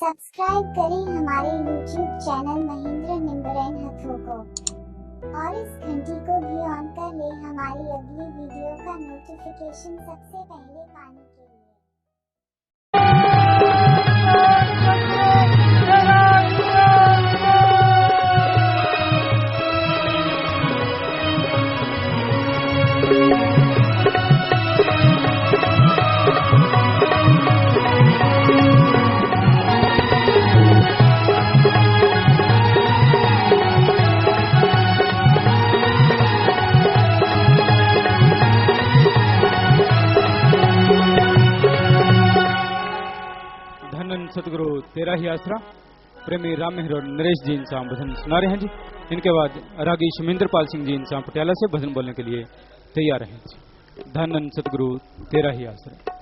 Subscribe करें हमारे YouTube channel Mahendra निम्बरन हथों को और इस घंटी को भी ऑन कर ले हमारी अगली वीडियो का नोटिफिकेशन सबसे पहले पाने के लिए। सतगुरु तेरा ही आसरा प्रेमी राम मेहर और नरेश जी इंसान भजन सुना रहे हैं जी। इनके बाद रागी शमिंद्रपाल सिंह जी इंसान पटियाला से भजन बोलने के लिए तैयार हैं जी। धन सतगुरु तेरा ही आसरा।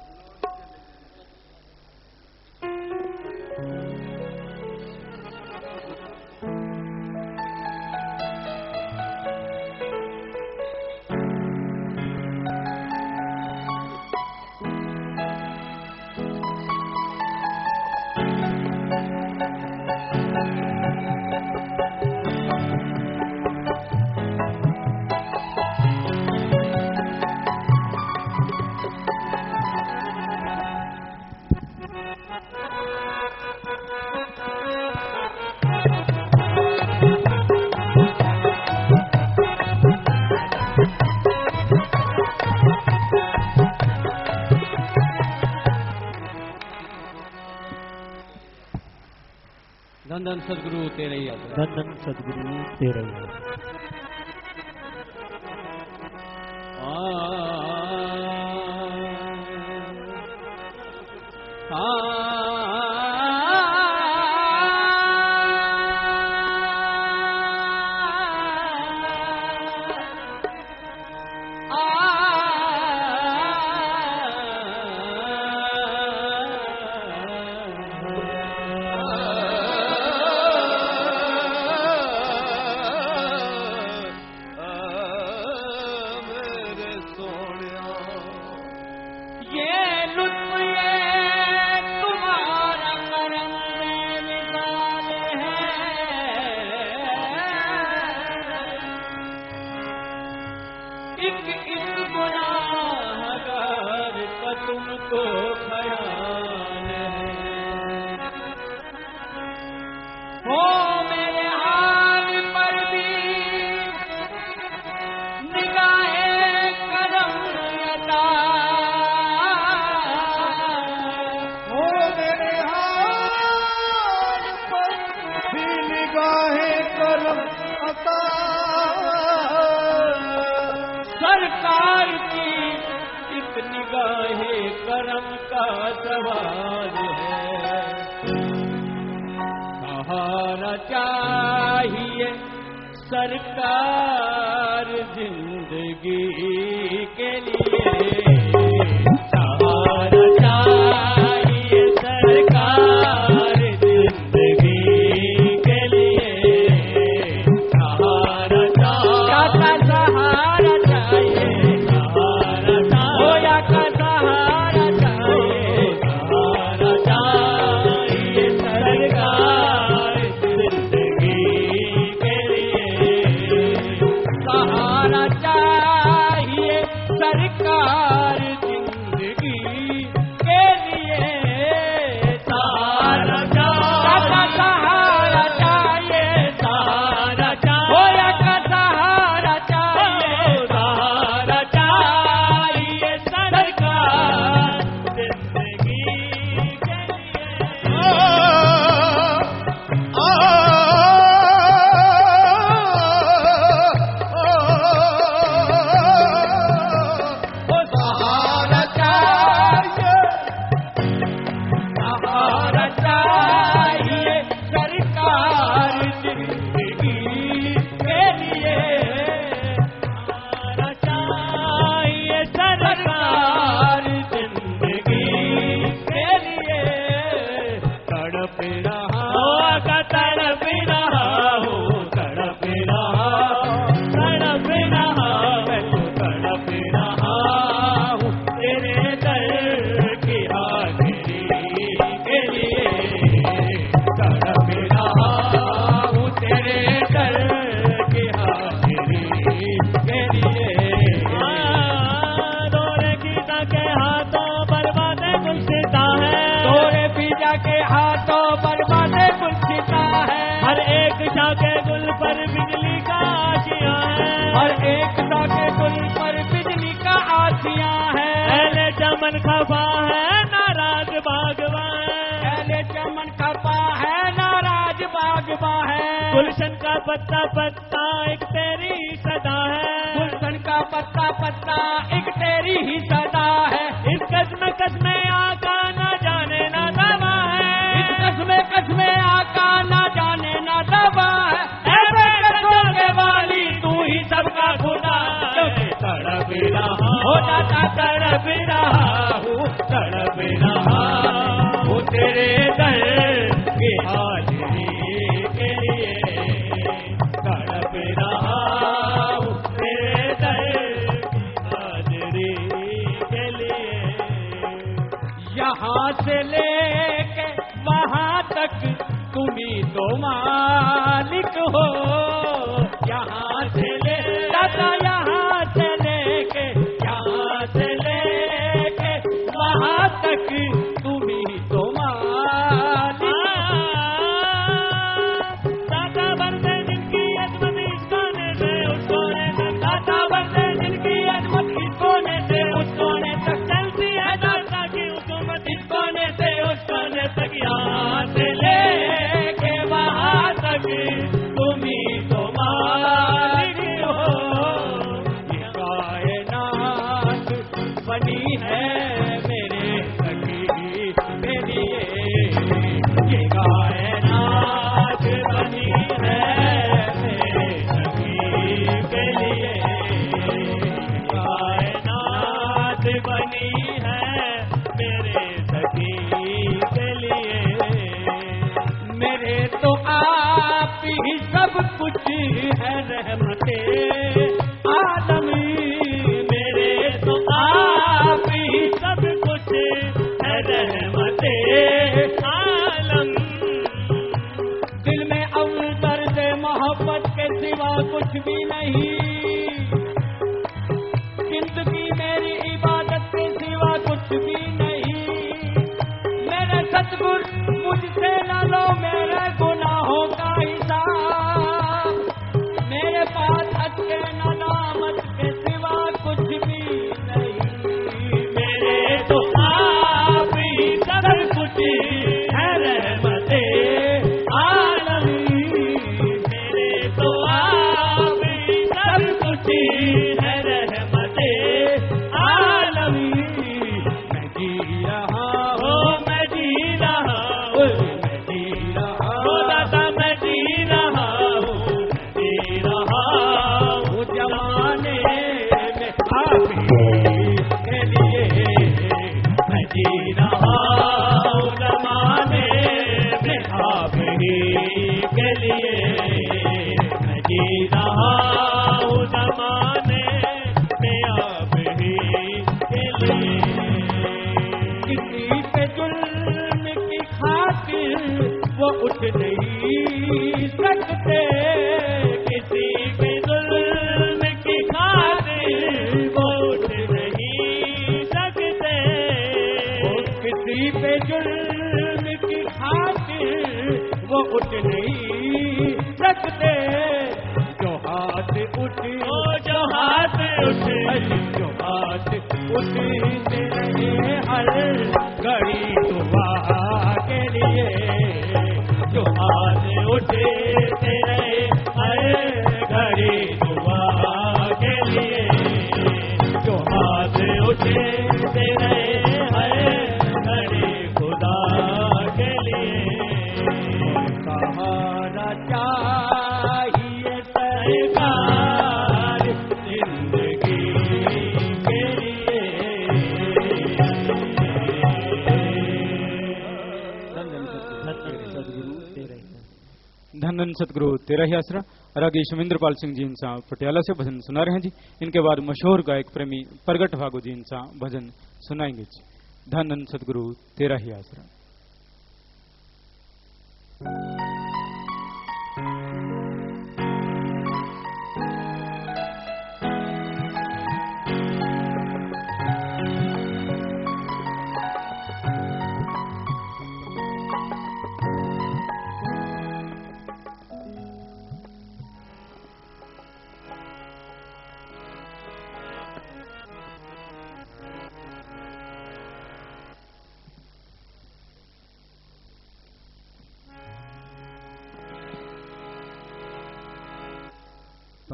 धन सदगुरु तेरा ही आसरा। धन सदगुरु तेरा ही तुमको ख्याल है हो मेरे हाल पर भी निगाहे करम अता हो मेरे हाल पर भी निगाहे करम अता सरकार की निगाहे करम का सवाल है। सहारा चाहिए सरकार जिंदगी के लिए, सहारा चाहिए सरकार जिंदगी के लिए, सहारा चाहिए सरकार के हाथों पर बातें पूछता है। हर एक जाके गुल पर बिजली का आशिया है। हर एक जाके गुल पर बिजली का आशिया है। पहले चमन खफा है नाराज बागवा है। पहले चमन खफा है नाराज बागवा है। गुलशन का पत्ता पत्ता एक तेरी ही सदा है। गुलशन का पत्ता पत्ता एक तेरी ही सदा है। इस कस्म कस्मे आका ना जाने ना दवा है। इस कस्मे आका ना जाने ना दवा है। ऐसे कस्मों के वाली तू ही सबका खुदा है। तड़प रहा हो दाता तड़प रहा हूँ। तड़प रहा हूँ तेरे दर की हाजिरी के लिए। तड़प रहा हूँ तेरे दर की हाजिरी के लिए। यहाँ से लेके वहाँ तक तुम्ही तो मालिक हो। यहाँ से ले दाता यहाँ से लेके वहाँ तक तुम्ही तो मालिक। दाता बनते जिनकी अजमत इस कोने से उस कोने तक। दाता बनते जिनकी अजमत इस कोने से उस कोने तक। चलती है दाता की हुकूमत इस कोने से उस कोने तक। यहाँ से लेके वहाँ तक तुम्ही तो मालिक हो। ये कायनात बनी है मेरे सखी के लिए। ये कायनात बनी है मेरे सखी के लिए। कायनात बनी है मेरे सखी के लिए। मेरे तो आप ही सब कुछ है रहमते आलमी। मेरे तो आप ही सब कुछ है रहमते आलम। दिल में अवतर से मोहब्बत के सिवा कुछ भी नहीं। जिंदगी मेरी इबादत के सिवा कुछ भी नहीं। मेरे सतगुर मुझसे न लो मेरे गुनाहों का हिसाब। मेरे पास अच्छे नदामत के सिवा कुछ भी नहीं। मेरे तो आप ही सब कुछ है रहमते आलमी। मेरे तो आप ही सब कुछ है रहमते आलमी। मैं जी रहा हूँ मैं जी रहा हूँ मैं जी रहा हूँ। दादा मैं जी रहा हूँ मैं जी रहा हूँ। जमाने में आप ही के लिए मैं जी रहा हूँ। जमाने में आप ही के लिए मैं जी रहा हूँ। जमाने में आप ही के लिए। किसी पे जुल्म की खातिर वो उठ नहीं सकते। किसी पे जुल्म की खातिर वो उठ नहीं सकते। किसी पे जुल्म की खातिर वो उठ नहीं सकते। जो हाथ उठे जो हाथ उठे जो हाथ उठते रहे हर घड़ी दुआ के लिए। जो हाथ उठते रहे हर घड़ी दुआ के लिए। जो हाथ उठते रहे हर घड़ी खुदा के लिए। सहारा चाहिए सरकार जिंदगी के लिए। धन धन सतगुरु तेरा ही आसरा। रागी शमिंद्रपाल सिंह जी इंसा पटियाला से भजन सुना रहे हैं जी। इनके बाद मशहूर गायक प्रेमी प्रगट भागो जी इंसा भजन सुनाएंगे जी। धन धन सतगुरु तेरा ही आसरा।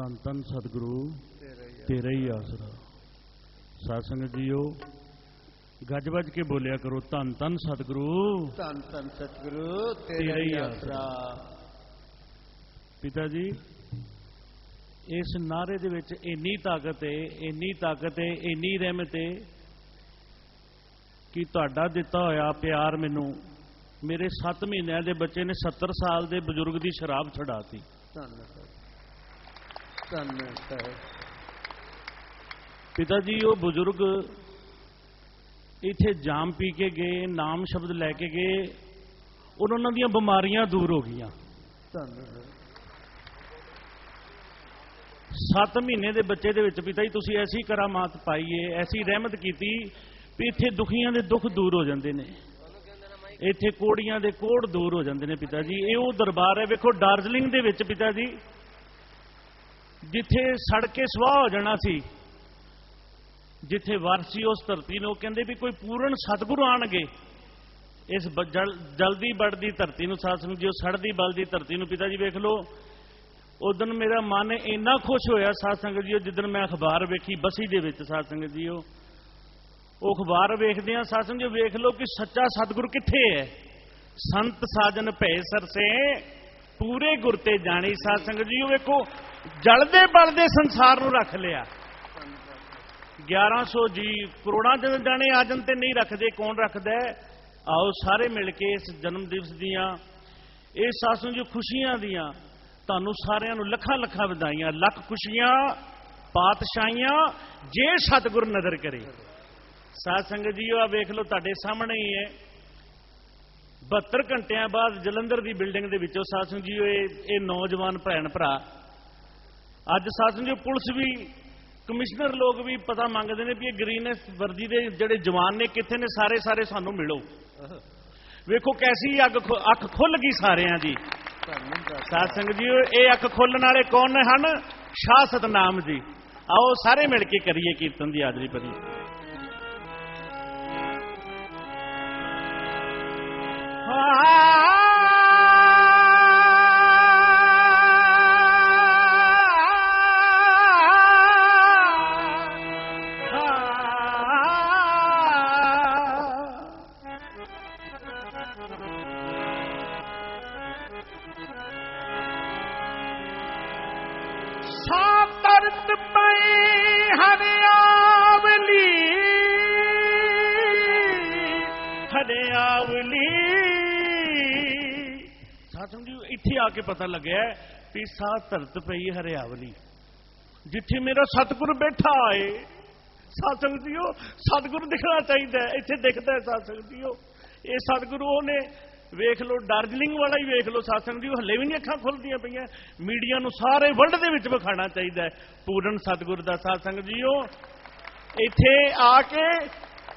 ਧੰਨ ਧੰਨ ਸਤਿਗੁਰੂ तेरा ही आसरा। साध संगत जीओ गज बज के बोलिया करो धन धन सतगुरु तेरा ही आसरा। पिता जी इस नारे दे विच इन्नी ताकत है, इन्नी ताकत है, इन्नी रहमत है कि तुहाडा दिता होया प्यार मैनू मेरे 7 महीनों के बच्चे ने 70 साल के बजुर्ग की शराब छड़ाती। पिता जी वो बुजुर्ग इत्थे जाम पी के गए, नाम शब्द लैके गए, उन्होंने दी बीमारियां दूर हो गई। 7 महीने के बच्चे दे विच पिता जी तुसीं ऐसी करामात पाई है, ऐसी रहमत की भी इत्थे दुखियां दे दुख दूर हो जाते हैं, इत्थे कोड़ियां दे कोड़ दूर हो जाते हैं। पिता जी ये वो दरबार है, वेखो दार्जिलिंग दे विच पिता जी जिथे सड़ के सुआह हो जाना सी, जिथे वारसी उस धरती ने कहते भी कोई पूर्ण सतगुरु आणगे इस जल्दी बढ़ती धरती में। साथ जी सड़दी बलदी धरती में पिता जी वेख लो, उस दिन मेरा मन इन्ना खुश होया साध संगत जी जिस दिन मैं अखबार वेखी बसी दे विच। साध संगत जी वो अखबार वेखदे साध संगत जी वेख लो कि सच्चा सतगुरु किथे है। संत साजन भय सरसे पूरे गुरते जानी। साध संगत जी वेखो जलदे बलदे संसार नूं रख लिया। 1100 जी करोड़ां जाने आ जाण ते नहीं रखते, कौन रखदा है? आओ सारे मिल के इस जन्म दिवस दियां इस सासू जी खुशियां दियां तुहानूं सारिआं नूं लखां लखां वधाइयां, लख खुशियां पातशाहियां जे सतगुर नजर करे। साध संगत जी आ वेख लो तुहाडे सामने ही है। 72 घंटिਆਂ बाद जलंधर की बिल्डिंग के विचों साध संगत जी ये नौजवान भैन भरा अज साध संगत जी पुलिस भी कमिश्नर लोग भी पता मंगते हैं भी ग्रीनस वर्दी के जोड़े जवान ने कितने ने, सारे सारे सानू मिलो। वेखो कैसी अख खुल गई सारे जी। साध संगत जी ये अख खोलने वाले कौन हैं? शाह सतनाम जी। आओ सारे मिल के करिए कीर्तन की हाजरी भरी। सातरत पई हरियावली हरियावली। साथ जी इत्थे आके पता लगे भी सातरत पई हरियावली जिथे मेरा सतगुरु बैठा है। सतसंग जीओ सतगुरु दिखना चाहिए, इत्थे दिखता है। सतसंग जीओ ये सतगुरु ने वेख लो, दार्जिलिंग वाला ही वेख लो। सतसंग जी हले भी नहीं अखां खुलदियां पईयां। मीडिया नूं सारे वर्ल्ड दे विच विखाना चाहिए पूर्ण सतगुरु दा। सतसंग जीओ इत्थे आके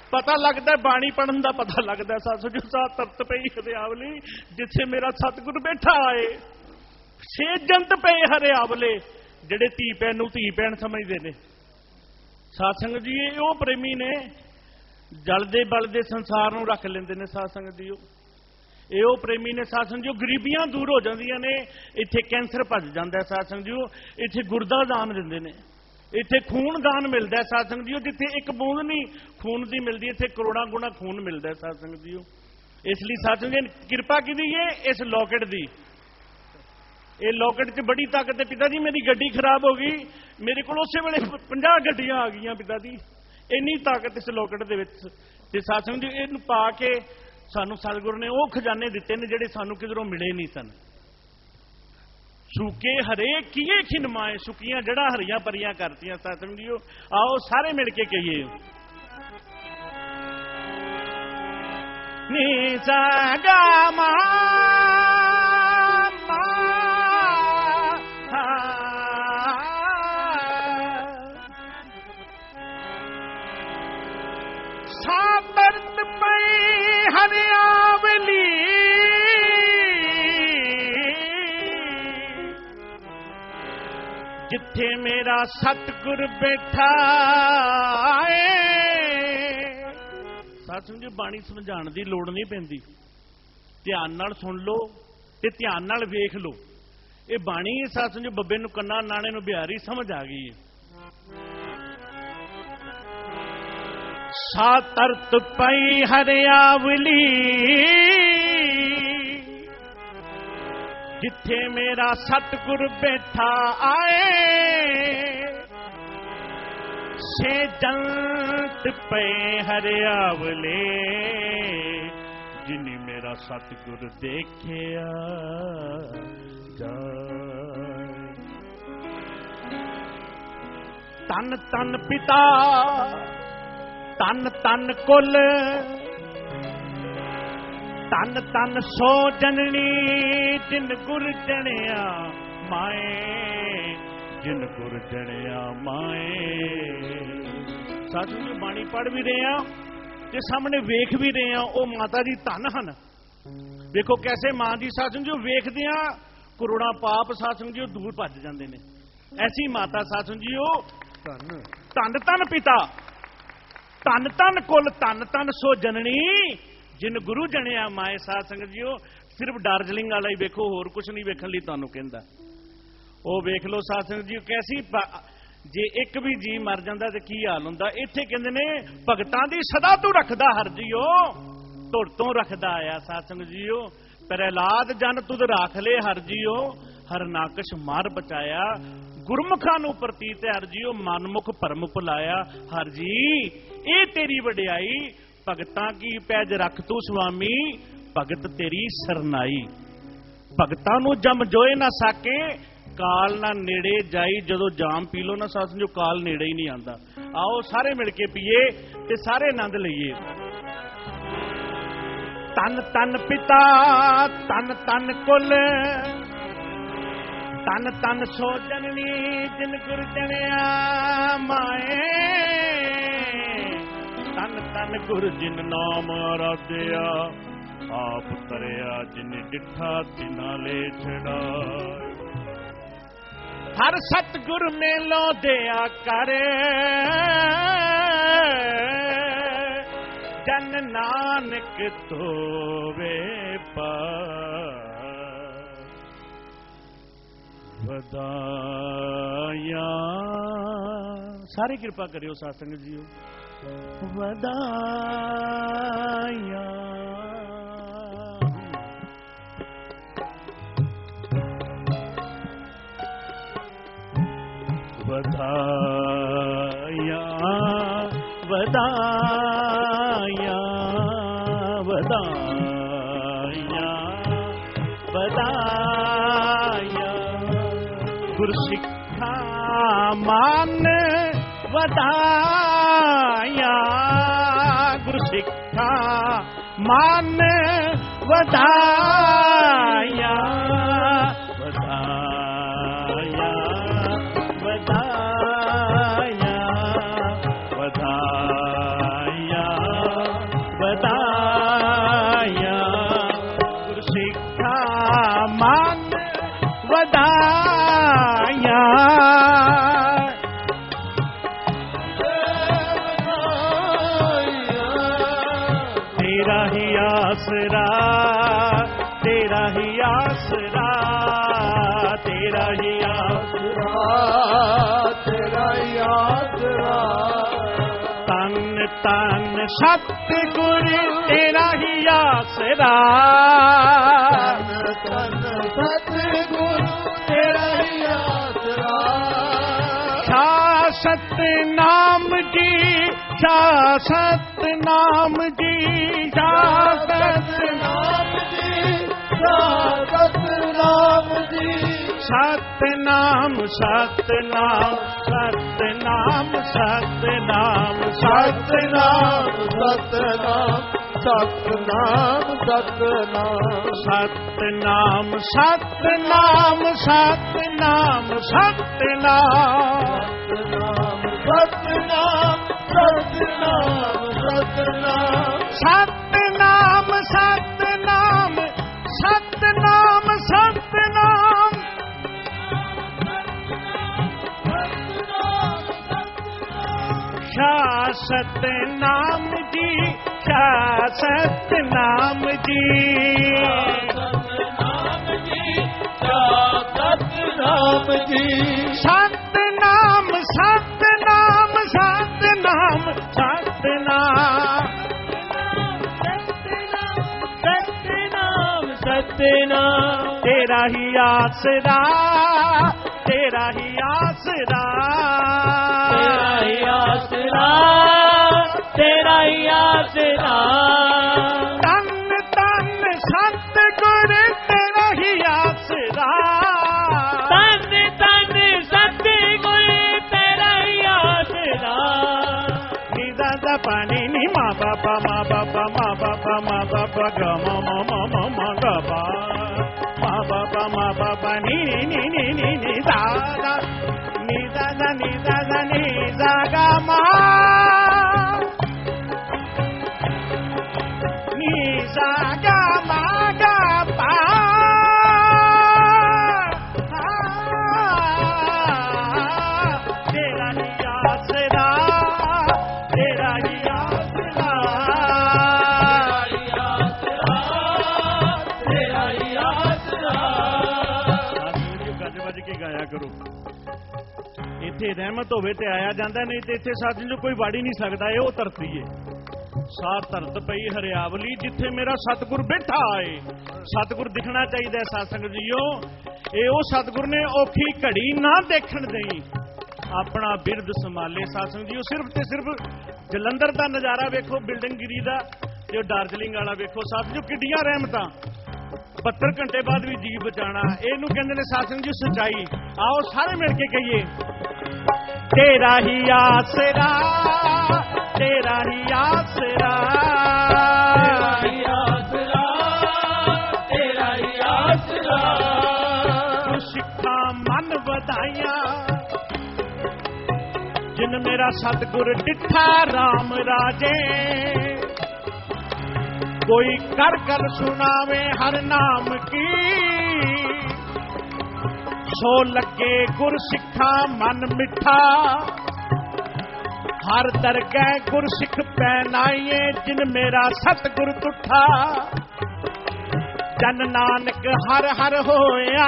पता लगता है, बाणी पढ़न दा पता लगता है। सतसंग जी तरत पई हरियावली जिथे मेरा सतगुरु बैठा है। छे जंत पे हरियावले जिहड़े धी भैन नूं धी भैन समझदे ने। सतसंग जी वो प्रेमी ने जलदे बलदे संसार नूं रख लेंदे ने। सतसंग जी यो प्रेमी ने। सतसंग जी गरीबियां दूर हो जांदियां ने, इत्थे कैंसर भज जांदा है। सतसंग जी इत्थे गुरदा दान दिंदे ने, इत्थे खून दान मिलता है। सतसंग जी जिथे एक बूंद नहीं खून की मिलती, इत्थे करोड़ां गुणा खून मिलता है। सतसंग जी इसलिए सतसंग जी कृपा की है इस लॉकेट की। ये लॉकेट च बड़ी ताकत है। पिता जी मेरी गड्डी खराब हो गई, मेरे को उस वेले 50 गड्डियां आ गई। पिता जी इन्नी ताकत इस लॉकेट के विच। सतसंग जी इहनूं पा के सानू सतगुरु ने वो खजाने दिते ने जिहड़े सानू किधरों मिले नहीं सन। सूके हरे किए खिनमाए, सुकियां जड़ा हरियां परियां करतियां। सतसंग जी आओ सारे मिल के कहिए नी सा गा मा सातरत पई हरियावली जिथे मेरा सतगुर बैठा है। सतसंग जी बाणी समझाने की लोड़ नहीं पैंदी, ध्यान नाल सुन लो ते ध्यान नाल वेख लो। ਇਹ ਬਾਣੀ ਸਾਥ ਜੋ ਬੱਬੇ ਨੂੰ ਕੰਨਾ ਨਾਣੇ ਨੂੰ ਬਿਹਾਰੀ ਸਮਝ ਆ ਗਈ ਹੈ। ਸਾਤਰਤ ਪਈ ਹਰਿਆਵਲੀ ਜਿੱਥੇ ਮੇਰਾ ਸਤਿਗੁਰ ਬੈਠਾ ਆਏ ਸੇ ਜੰਤ ਪਏ ਹਰਿਆਵਲੇ ਜਿਨੀ ਮੇਰਾ ਸਤਿਗੁਰ ਦੇਖਿਆ ਜਾਏ। ਤਨ ਤਨ ਪਿਤਾ ਤਨ ਤਨ ਕੁਲ ਤਨ ਤਨ ਸੋ ਜਨਨੀ ਜਿਨ ਗੁਰ ਜਣਿਆ ਮਾਏ ਜਿਨ ਗੁਰ ਜਣਿਆ ਮਾਏ। ਸਾਧੂ ਜੀ ਬਾਣੀ ਪੜ੍ਹ ਵੀ ਰਹੇ ਆ ਤੇ ਸਾਹਮਣੇ ਵੇਖ ਵੀ ਰਹੇ ਆ ਉਹ ਮਾਤਾ ਜੀ ਧੰਨ ਹਨ। ਵੇਖੋ ਕੈਸੇ ਮਾਂ ਦੀ ਸਾਧੂ ਜੀ ਵੇਖਦੇ ਆ ਕਰੋੜਾਂ ਪਾਪ ਸਾਧੂ ਜੀ ਦੂਰ ਭੱਜ ਜਾਂਦੇ ਨੇ। ਐਸੀ ਮਾਤਾ ਸਾਧੂ ਜੀ ਉਹ ਧੰਨ ਧੰਨ ਧੰਨ ਪਿਤਾ ਧੰਨ ਧੰਨ ਕੁਲ ਧੰਨ ਧੰਨ ਸੋ ਜਨਨੀ ਜਿਨ ਗੁਰੂ ਜਣਿਆ ਮਾਏ। ਸਾਧ ਸੰਗਤ ਜੀਓ ਸਿਰਫ ਡਾਰਜਲਿੰਗ ਵਾਲਾ ਹੀ ਵੇਖੋ, ਹੋਰ ਕੁਝ ਨਹੀਂ ਵੇਖਣ ਲਈ ਤੁਹਾਨੂੰ ਕਹਿੰਦਾ। ਉਹ ਵੇਖ ਲਓ ਸਾਧ ਸੰਗਤ ਜੀਓ ਕੈਸੀ ਜੇ ਇੱਕ ਵੀ ਜੀ ਮਰ ਜਾਂਦਾ ਤੇ ਕੀ ਹਾਲ ਹੁੰਦਾ। ਇੱਥੇ ਕਹਿੰਦੇ ਨੇ ਭਗਤਾਂ ਦੀ ਸਦਾ ਤੂੰ ਰੱਖਦਾ ਹਰ ਜੀਓ ਧੁਰ ਤੋਂ ਰੱਖਦਾ ਆਇਆ। ਸਾਧ ਸੰਗਤ ਜੀਓ ਪ੍ਰਹਿਲਾਦ ਜਨ ਤੁਧ ਰਾਖ ਲੈ ਹਰ ਜੀਓ ਹਰ ਨਾਕਸ਼ ਮਾਰ ਬਚਾਇਆ। ਗੁਰਮੁਖਾਂ ਨੂੰ ਪ੍ਰਤੀਤ ਹਰ ਜੀਓ ਮਨਮੁਖ ਭਰਮ ਭੁਲਾਇਆ। ਹਰ ਜੀ ਇਹ ਤੇਰੀ ਵਡਿਆਈ ਭਗਤਾਂ ਕੀ ਪੈਜ ਰੱਖ ਤੂੰ ਸੁਆਮੀ ਭਗਤ ਤੇਰੀ ਸਰਨਾਈ। ਭਗਤਾਂ ਨੂੰ ਜਮ ਜੋਏ ਨਾ ਸਾਕੇ ਕਾਲ ਨਾ ਨੇੜੇ ਜਾਈ। ਜਦੋਂ ਜਾਮ ਪੀ ਲੋ ਨਾ ਸਾਥ ਜੋ ਕਾਲ ਨੇੜੇ ਹੀ ਨਹੀਂ ਆਂਦਾ। ਆਓ ਸਾਰੇ ਮਿਲ ਕੇ ਪੀਏ ਤੇ ਸਾਰੇ ਆਨੰਦ ਲਈਏ। ਤਨ ਤਨ ਪਿਤਾ ਤਨ ਤਨ ਕੁਲ ਤਨ ਤਨ ਸੋ ਜਨਨੀ ਜਿਨ ਗੁਰ ਜਣਿਆ ਮਾਏ। ਤਨ ਤਨ ਗੁਰ ਜਿਨ ਨਾਮ ਆਰਾਧਿਆ ਆਪ ਤਰਿਆ ਜਿਨ ਡਿਠਾ ਤਿਨਾ ਲੈ ਛੜਾਏ। ਹਰ ਸਤਿਗੁਰ ਮੇਲੋ ਦਿਆ ਕਰ ਜਨ ਨਾਨਕ ਧੋਵੇ ਪਾਰ। ਵਧਾਇਆ ਸਾਰੇ ਕਿਰਪਾ ਕਰਿਓ ਸਾਧ ਸੰਗਤ ਜੀਓ। ਵਧਾਇਆ ਵਧਾਇਆ ਵਧਾਇਆ ਵਧਾਇਆ ਵਧਾਇਆ। ਗੁਰਸਿੱਖਾ ਮਾਨ ਵਧਾਇਆ ਗੁਰਸਿੱਖਾ ਮਾਨ ਵਧਾਇਆ ਵਧਾਇਆ ਵਧਾਇਆ ਵਧਾਇਆ ਵਧਾਇਆ। ਗੁਰਸਿੱਖਾ ਮਾਨ ਵਧਾਇਆ ਤੇਰਾ ਹੀ ਆਸਰਾ ਤੇਰਾ ਹੀ ਆਸਰਾ ਤੇਰਾ ਹੀ ਆਸਰਾ ਤੇਰਾ ਹੀ ਆਸਰਾ। ਤਨ ਤਨ ਸਤਿਗੁਰ ਤੇਰਾ ਹੀ ਆਸਰਾ ਤਨ ਸਤਿਗੁਰ ਤੇਰਾ ਹੀ ਆਸਰਾ। ਸ਼ਾਸਤ ਨਾਮ ਜੀ ਸ਼ਾਸਤ ਨਾਮ ਜੀ ਸ਼ਾਸਤ ਨਾਮ ਜੀ ਸ਼ਾਸਤ ਨਾਮ ਜੀ। ਸਤਨਾਮ ਸਤਨਾਮ ਸਤਨਾਮ ਸਤਨਾਮ ਸਤਨਾਮ ਸਤਨਾਮ ਸਤਨਾਮ ਸਤਨਾਮ ਸਤਨਾਮ ਸਤਨਾਮ ਸਤਨਾਮ ਸਤਨਾਮ ਸਤਨਾਮ ਸਤਨਾਮ ਸਤਨਾਮ ਸਤਨਾਮ ਸਤਨਾਮ ਸਤਨਾਮ ਸ਼ਾਸਤ ਨਾਮ ਜੀ ਸ਼ਾਸਤ ਨਾਮ ਜੀ ਸ਼ਾਸਤ देना, तेरा ही आसरा, तेरा ही आसरा, तेरा ही आसरा, तेरा ही आसरा। तन तन सतगुर तेरा ही आसरा, तन तन सतगुर तेरा ही आसरा। निदा दा पानी नी मा बाबा मा बाबा मा बाबा मा बाबा ग मा मा मा मा मा ग बा मा बाबा मा बाबा नी नी नी नी नी दा दा नी दा दा नी दा दा नी दा गा मा नी दा गा मा गा पा तेरा ही आसरा, तेरा ही आसरा, तेरा ही आसरा। ਗੱਜ ਵੱਜ ਕੇ ਗਾਇਆ ਕਰੋ। ਇੱਥੇ ਰਹਿਮਤ ਹੋਵੇ ਤੇ ਆਇਆ ਜਾਂਦਾ, ਨਹੀਂ ਤੇ ਇੱਥੇ ਸਾਧੂ ਜੋ ਕੋਈ ਵੜ ਹੀ ਨਹੀਂ ਸਕਦਾ। ਇਹ ਉਹ ਧਰਤੀ ਏ, ਸਾਰ ਧਰਤ ਪਈ ਹਰਿਆਵਲੀ, ਜਿੱਥੇ ਮੇਰਾ ਸਤਿਗੁਰ ਬੈਠਾ ਏ। ਸਤਿਗੁਰ ਦਿਖਣਾ ਚਾਹੀਦਾ ਸਾਧ ਸੰਗਤ ਜੀਓ। ਇਹ ਉਹ ਸਤਿਗੁਰ ਨੇ ਔਖੀ ਘੜੀ ਨਾ ਦੇਖਣ ਦੇਈ, ਆਪਣਾ ਬਿਰਦ ਸੰਭਾਲੇ। ਸਾਧ ਸੰਗਤ ਜੀਓ ਸਿਰਫ ਤੇ ਸਿਰਫ ਜਲੰਧਰ ਦਾ ਨਜ਼ਾਰਾ ਵੇਖੋ, ਬਿਲਡਿੰਗ ਗਿਰੀ ਦਾ, ਤੇ ਡਾਰਜਲਿੰਗ ਵਾਲਾ ਵੇਖੋ। ਸਾਧ ਸੰਗਤ ਜੀਓ ਕਿੱਡੀਆਂ ਰਹਿਮਤਾਂ। 72 ਘੰਟੇ ਬਾਅਦ ਵੀ ਜੀਵ ਬਚਾਣਾ, ਇਹਨੂੰ ਕਹਿੰਦੇ ਨੇ ਸਾਧ ਸੰਗਤ ਜੀ ਸੱਚਾਈ। ਆਓ ਸਾਰੇ ਮਿਲ ਕੇ ਕਹੀਏ, ਤੇਰਾ ਹੀ ਆਸਰਾ, ਤੇਰਾ ਹੀ ਆਸਰਾ, तेरा ही आसरा, तेरा ही आसरा। ਸਿੱਖਾਂ ਮਨ ਵਧਾਈਆਂ, ਜਿਨ ਮੇਰਾ ਸਤਿਗੁਰ ਡਿਠਾ ਰਾਮ ਰਾਜੇ। कोई कर कर सुनावे हर नाम की, सो लगे गुर सिखा मन मिठा। हर दरगह गुर सिख पहनाइए, जिन मेरा सतगुर तुठा। जन नानक हर हर होया,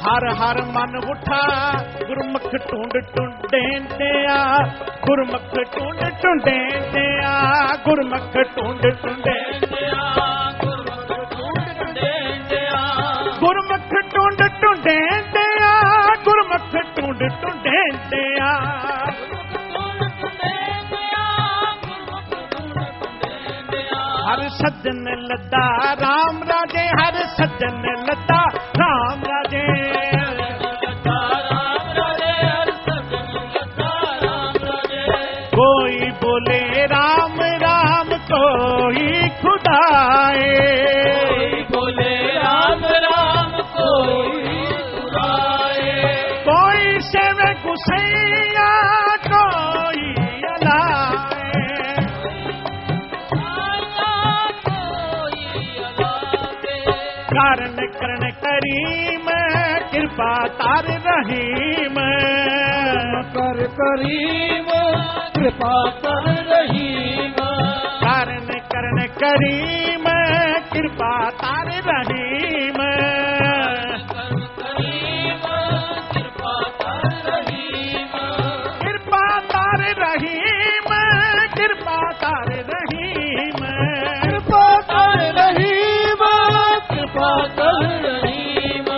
हर हर मन उठा। गुरमुख ढूंढ ढूंढेंदिया, गुरमुख ढूंढ ढूंढेंदिया, गुरमुख ढूंढ ढूंढेंदिया, गुरमुख ढूंढ ढूंढेंदिया, गुरमुख ढूंढ ढूंढेंदिया। हर सज्जन लद्दा राम राजे, हर सज्जन लद्दा राम राजे। कोई बोले राम राम, कोई खुदाए, कोई बोले राम राम, कोई खुदाए। कोई सेवे गुसैया, कोई अलाए। कारण करण करीम, कृपा तार रहीम। कर करीम, कृपा कर रहीम। कारण करण करीम, कृपा तार रहीम। कृपा कर रहीम, कृपा तार रहीम, कृपा तार रहीम। कृपा कर रहीम, कृपा कर रहीम।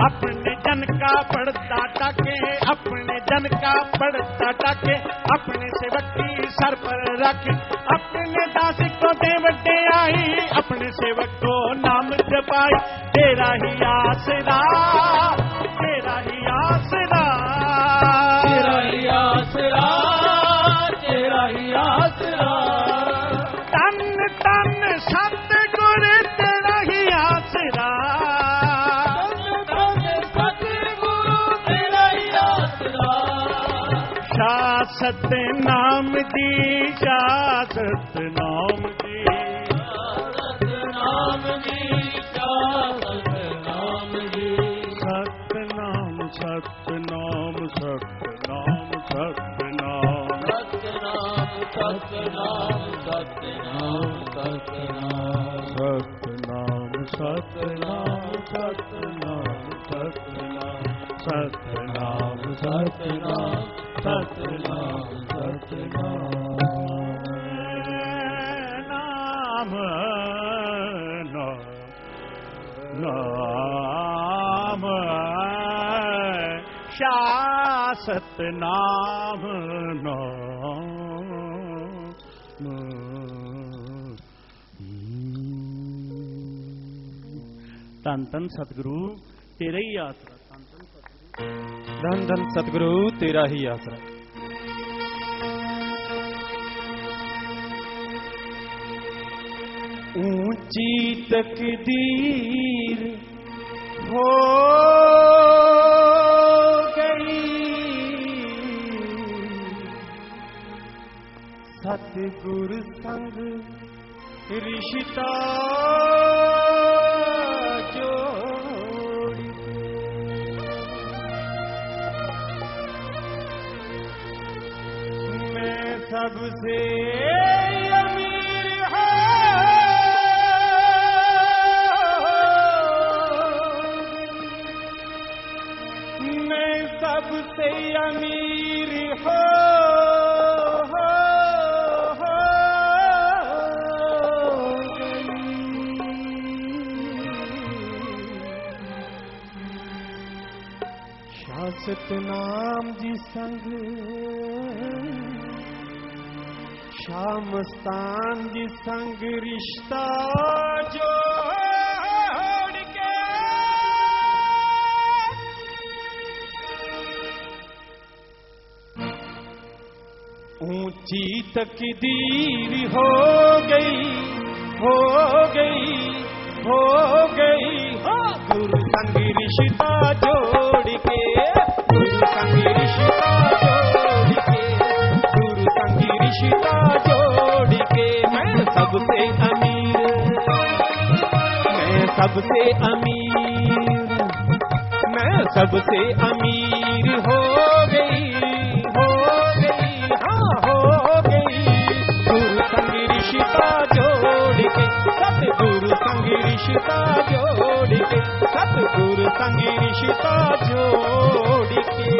अपने जन का पड़ता टाके, अपने जन का पड़ता टाके। अपने सेवक की सर पर रखे, अपने दास को दे वड्डे आई। अपने सेवक को नाम जपाई, तेरा ही आसरा, तेरा ही आसरा, तेरा ही आसरा, तेरा ही आसरा। तन तन सतगुर तेरा ही आसरा। सतगुरु तेरा ही आसरा। शासत नाम दी, शासत नाम दी, नाम जी, नाम जी। सतनाम सतनाम सतनाम सतनाम। सतनाम सतनाम सतनाम सतनाम। सतनाम सतनाम सतनाम सतनाम। सतनाम सतनाम सतनाम सतनाम। नाम नाम शासत नाम धन धन सतगुरु तेरा ही आसरा, धन धन सतगुरु तेरा ही आसरा। ऊंची तकदीर हो गई, सतगुरु संग रिश्ता जोड़ी, मैं सबसे अमीर मैं सबसे अमीर हो शासत नाम जी संग शामस्तान जी संग रिश्ता जोड़ के ऊंची तकदीर हो गई, हो गई, हो गई, हो गुरु संग रिश्ता जोड़ के, गुरु संग रिश्ता जोड़ के, गुरु संग रिश्ता जोड़ के, मैं सबसे अमीर, मैं सबसे अमीर, मैं सबसे अमीर हो गई, हो गई, हाँ हो गई, गुरु संग रिश्ता जोड़ के, सतगुरु संग रिश्ता जोड़ के, सतगुरु संग रिश्ता जोड़ के।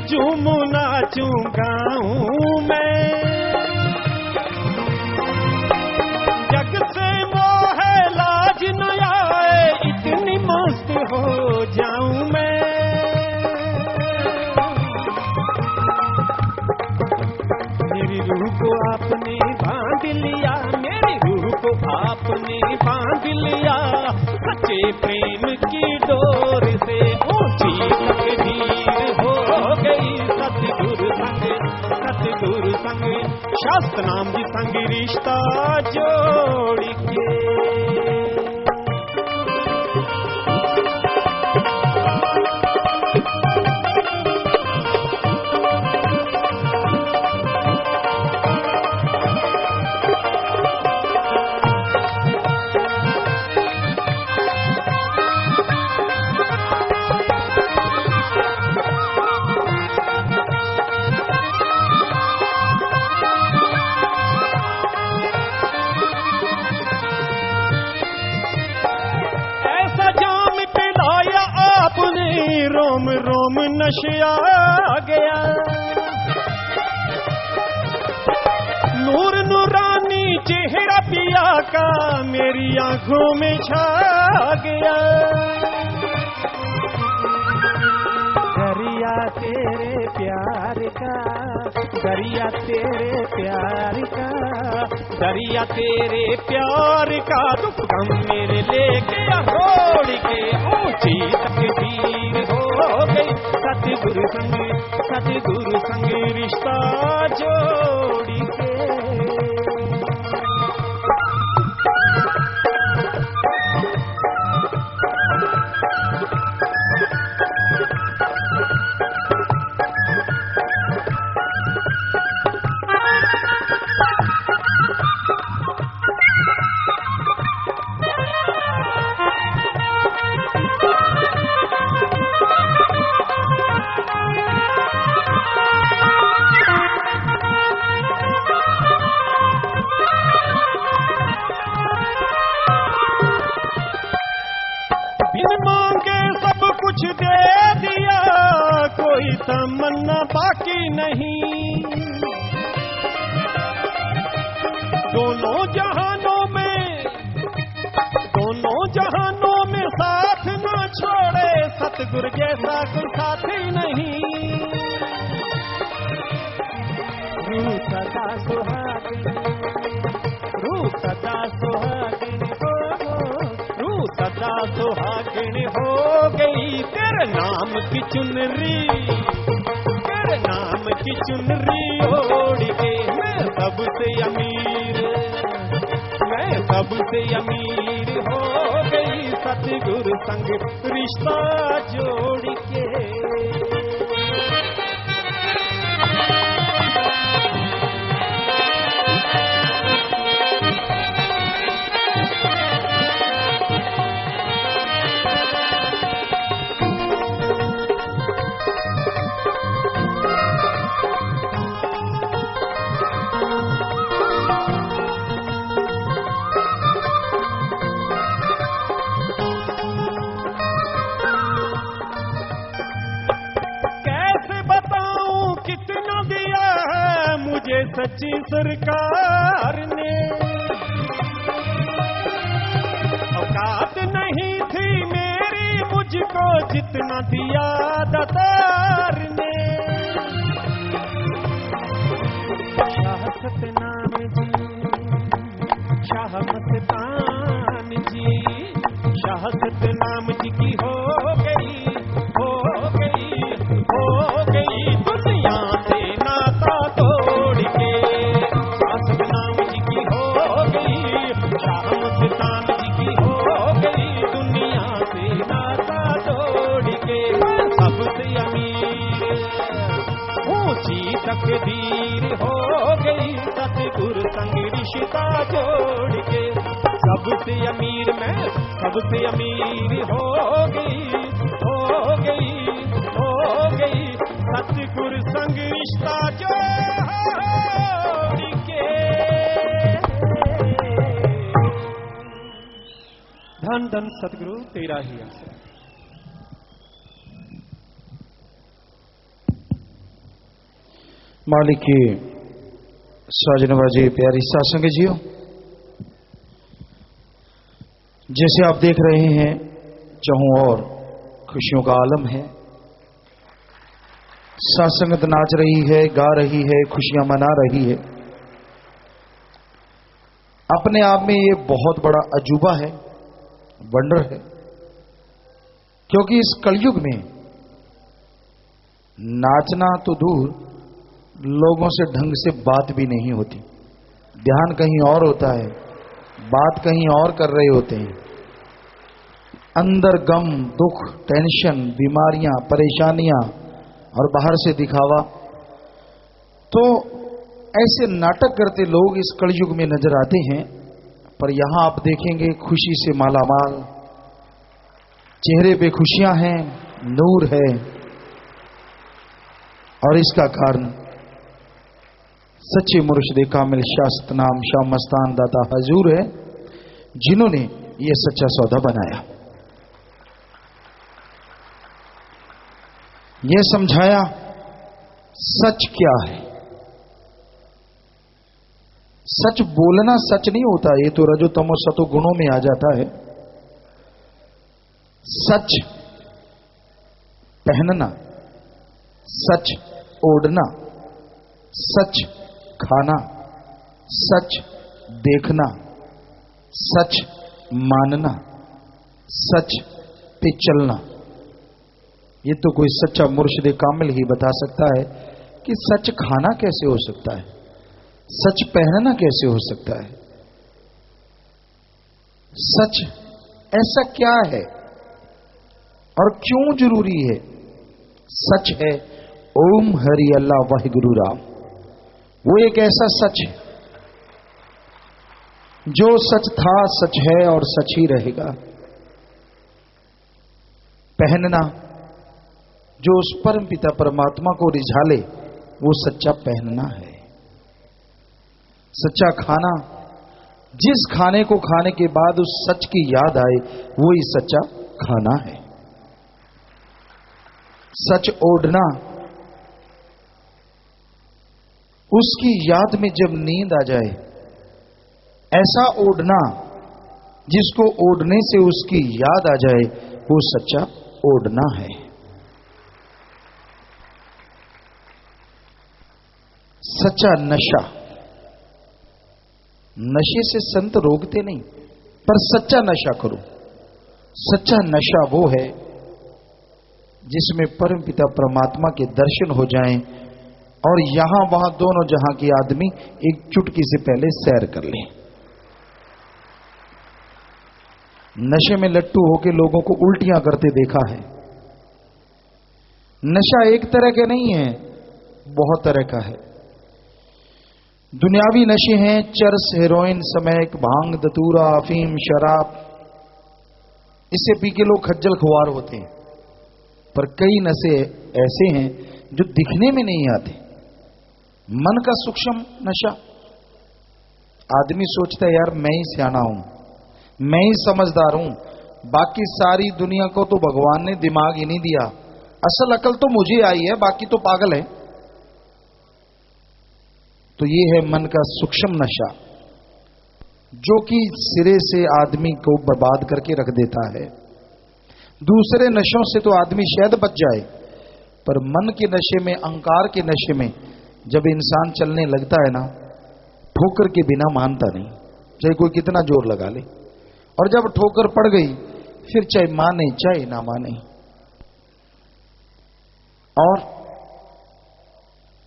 झूमू नाचूं गाऊं मैं, जग से मोह लाज न आए, इतनी मस्त हो जाऊं मैं। मेरी रूह को आपने बांध लिया, मेरी रूह को आपने बांध लिया, सच्चे प्रेम की डोर से ऊंची तकदीर हो गई, सतगुरु संग, सतगुरु संग शास्त्र नाम जी संग रिश्ता जोड़ के। रोम रोम नशा गया, नूर नूरानी चेहरा पिया का मेरी आंखों में छा गया। दरिया तेरे प्यार का, दरिया तेरे प्यार का, दरिया तेरे प्यार का, दुख गम मेरे लेके छोड़ के ऊंची तकदीर हो गई, सतगुरु संग, सतगुरु संग रिश्ता जोड़ के। नहीं। दोनों जहानों में साथ न छोड़े, सतगुरु जैसा कोई साथी नहीं। रूप सदा सुहागिन, रूप सदा सुहागिन हो, रूप सदा सुहागिन हो गई। तेरे नाम की चुनरी, तेरे नाम की चुनरी ओढ़ के मैं सबसे अमीर, मैं सबसे अमीर हो गई। सतगुरु संग रिश्ता जोड़ के। सच्ची सरकार ने औकात नहीं थी मेरी, मुझको जितना दिया दातार ने। शाह सतनाम जी, शाह मस्तान जी, शाह सतनाम जी की हो गई, हो गई, हो गई दुनिया से नाता तोड़ के। शाह सतनाम जी की हो गई, शाह मस्तान जी की हो गई दुनिया से नाता तोड़ के। सबसे अमीर ऊंची तकदीर हो गई, सतगुरु संग रिश्ता जोड़ के। सबसे अमीर मैं सबसे अमीर हो गई, हो गई, हो गई। सतगुरु संग रिश्ता जोड़ के। धन धन सतगुरु तेरा ही आसरा। मालिक की साजन बाजी प्यारी सासंग जियो, जैसे आप देख रहे हैं चाहों और खुशियों का आलम है। सासंगत नाच रही है, गा रही है, खुशियां मना रही है। अपने आप में ये बहुत बड़ा अजूबा है, वंडर है, क्योंकि इस कलयुग में नाचना तो दूर, लोगों से ढंग से बात भी नहीं होती। ध्यान कहीं और होता है, बात कहीं और कर रहे होते हैं। अंदर गम, दुख, टेंशन, बीमारियां, परेशानियां और बाहर से दिखावा। तो ऐसे नाटक करते लोग इस कलयुग में नजर आते हैं। पर यहां आप देखेंगे खुशी से मालामाल, चेहरे पे खुशियां हैं, नूर है। और इसका कारण सच्चे मुर्शिद कामिल शाह सतनाम शाह मस्तान दाता हजूर है, जिन्होंने ये सच्चा सौदा बनाया। ये समझाया सच क्या है। सच बोलना सच नहीं होता, ये तो रजो तमो सतो गुणों में आ जाता है। सच पहनना, सच ओढ़ना, सच खाना, सच देखना, सच मानना, सच पे चलना, ये तो कोई सच्चा मुर्शिद कामिल ही बता सकता है कि सच खाना कैसे हो सकता है, सच पहनना कैसे हो सकता है। सच ऐसा क्या है और क्यों जरूरी है। सच है ओम हरि अल्लाह वाहिगुरु राम। वो एक ऐसा सच है जो सच था, सच है और सच ही रहेगा। पहनना जो उस परम पिता परमात्मा को रिझा ले, वो सच्चा पहनना है। सच्चा खाना, जिस खाने को खाने के बाद उस सच की याद आए, वो ही सच्चा खाना है। सच ओढ़ना, उसकी याद में जब नींद आ जाए, ऐसा ओढ़ना जिसको ओढ़ने से उसकी याद आ जाए, वो सच्चा ओढ़ना है। सच्चा नशा। नशे से संत रोकते नहीं, पर सच्चा नशा करो। सच्चा नशा वो है जिसमें परमपिता परमात्मा के दर्शन हो जाएं और यहां वहां दोनों जहां के आदमी एक चुटकी से पहले सैर कर लें। नशे में लट्टू होके लोगों को उल्टियां करते देखा है। नशा एक तरह के नहीं है, बहुत तरह का है। दुनियावी नशे हैं चरस, हेरोइन, समैक, भांग, दतूरा, अफीम, शराब। इससे पी के लोग खज्जल खुआर होते हैं। पर कई नशे ऐसे हैं जो दिखने में नहीं आते। मन का सूक्ष्म नशा। आदमी सोचता है यार मैं ही सियाना हूं, मैं ही समझदार हूं, बाकी सारी दुनिया को तो भगवान ने दिमाग ही नहीं दिया, असल अकल तो मुझे आई है, बाकी तो पागल है। तो ये है मन का सूक्ष्म नशा, जो कि सिरे से आदमी को बर्बाद करके रख देता है। दूसरे नशों से तो आदमी शायद बच जाए, पर मन के नशे में, अहंकार के नशे में जब इंसान चलने लगता है ना, ठोकर के बिना मानता नहीं, चाहे कोई कितना जोर लगा ले। और जब ठोकर पड़ गई फिर चाहे माने चाहे ना माने। और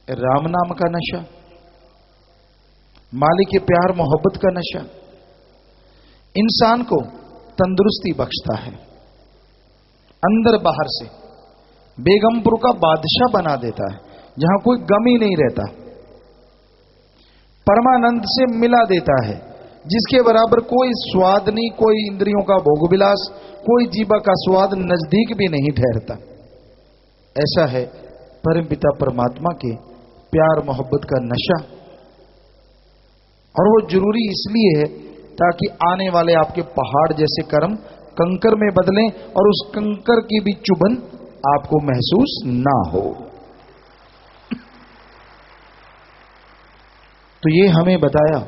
राम नाम का नशा, मालिक के प्यार मोहब्बत का नशा इंसान को तंदुरुस्ती बख्शता है, अंदर बाहर से बेगमपुर का बादशाह बना देता है, जहां कोई गम ही नहीं रहता। परमानंद से मिला देता है, जिसके बराबर कोई स्वाद नहीं, कोई इंद्रियों का भोगविलास, कोई जीवा का स्वाद नजदीक भी नहीं ठहरता। ऐसा है परमपिता परमात्मा के प्यार मोहब्बत का नशा। और वो जरूरी इसलिए है ताकि आने वाले आपके पहाड़ जैसे कर्म कंकर में बदलें और उस कंकर की भी चुभन आपको महसूस ना हो। तो ये हमें बताया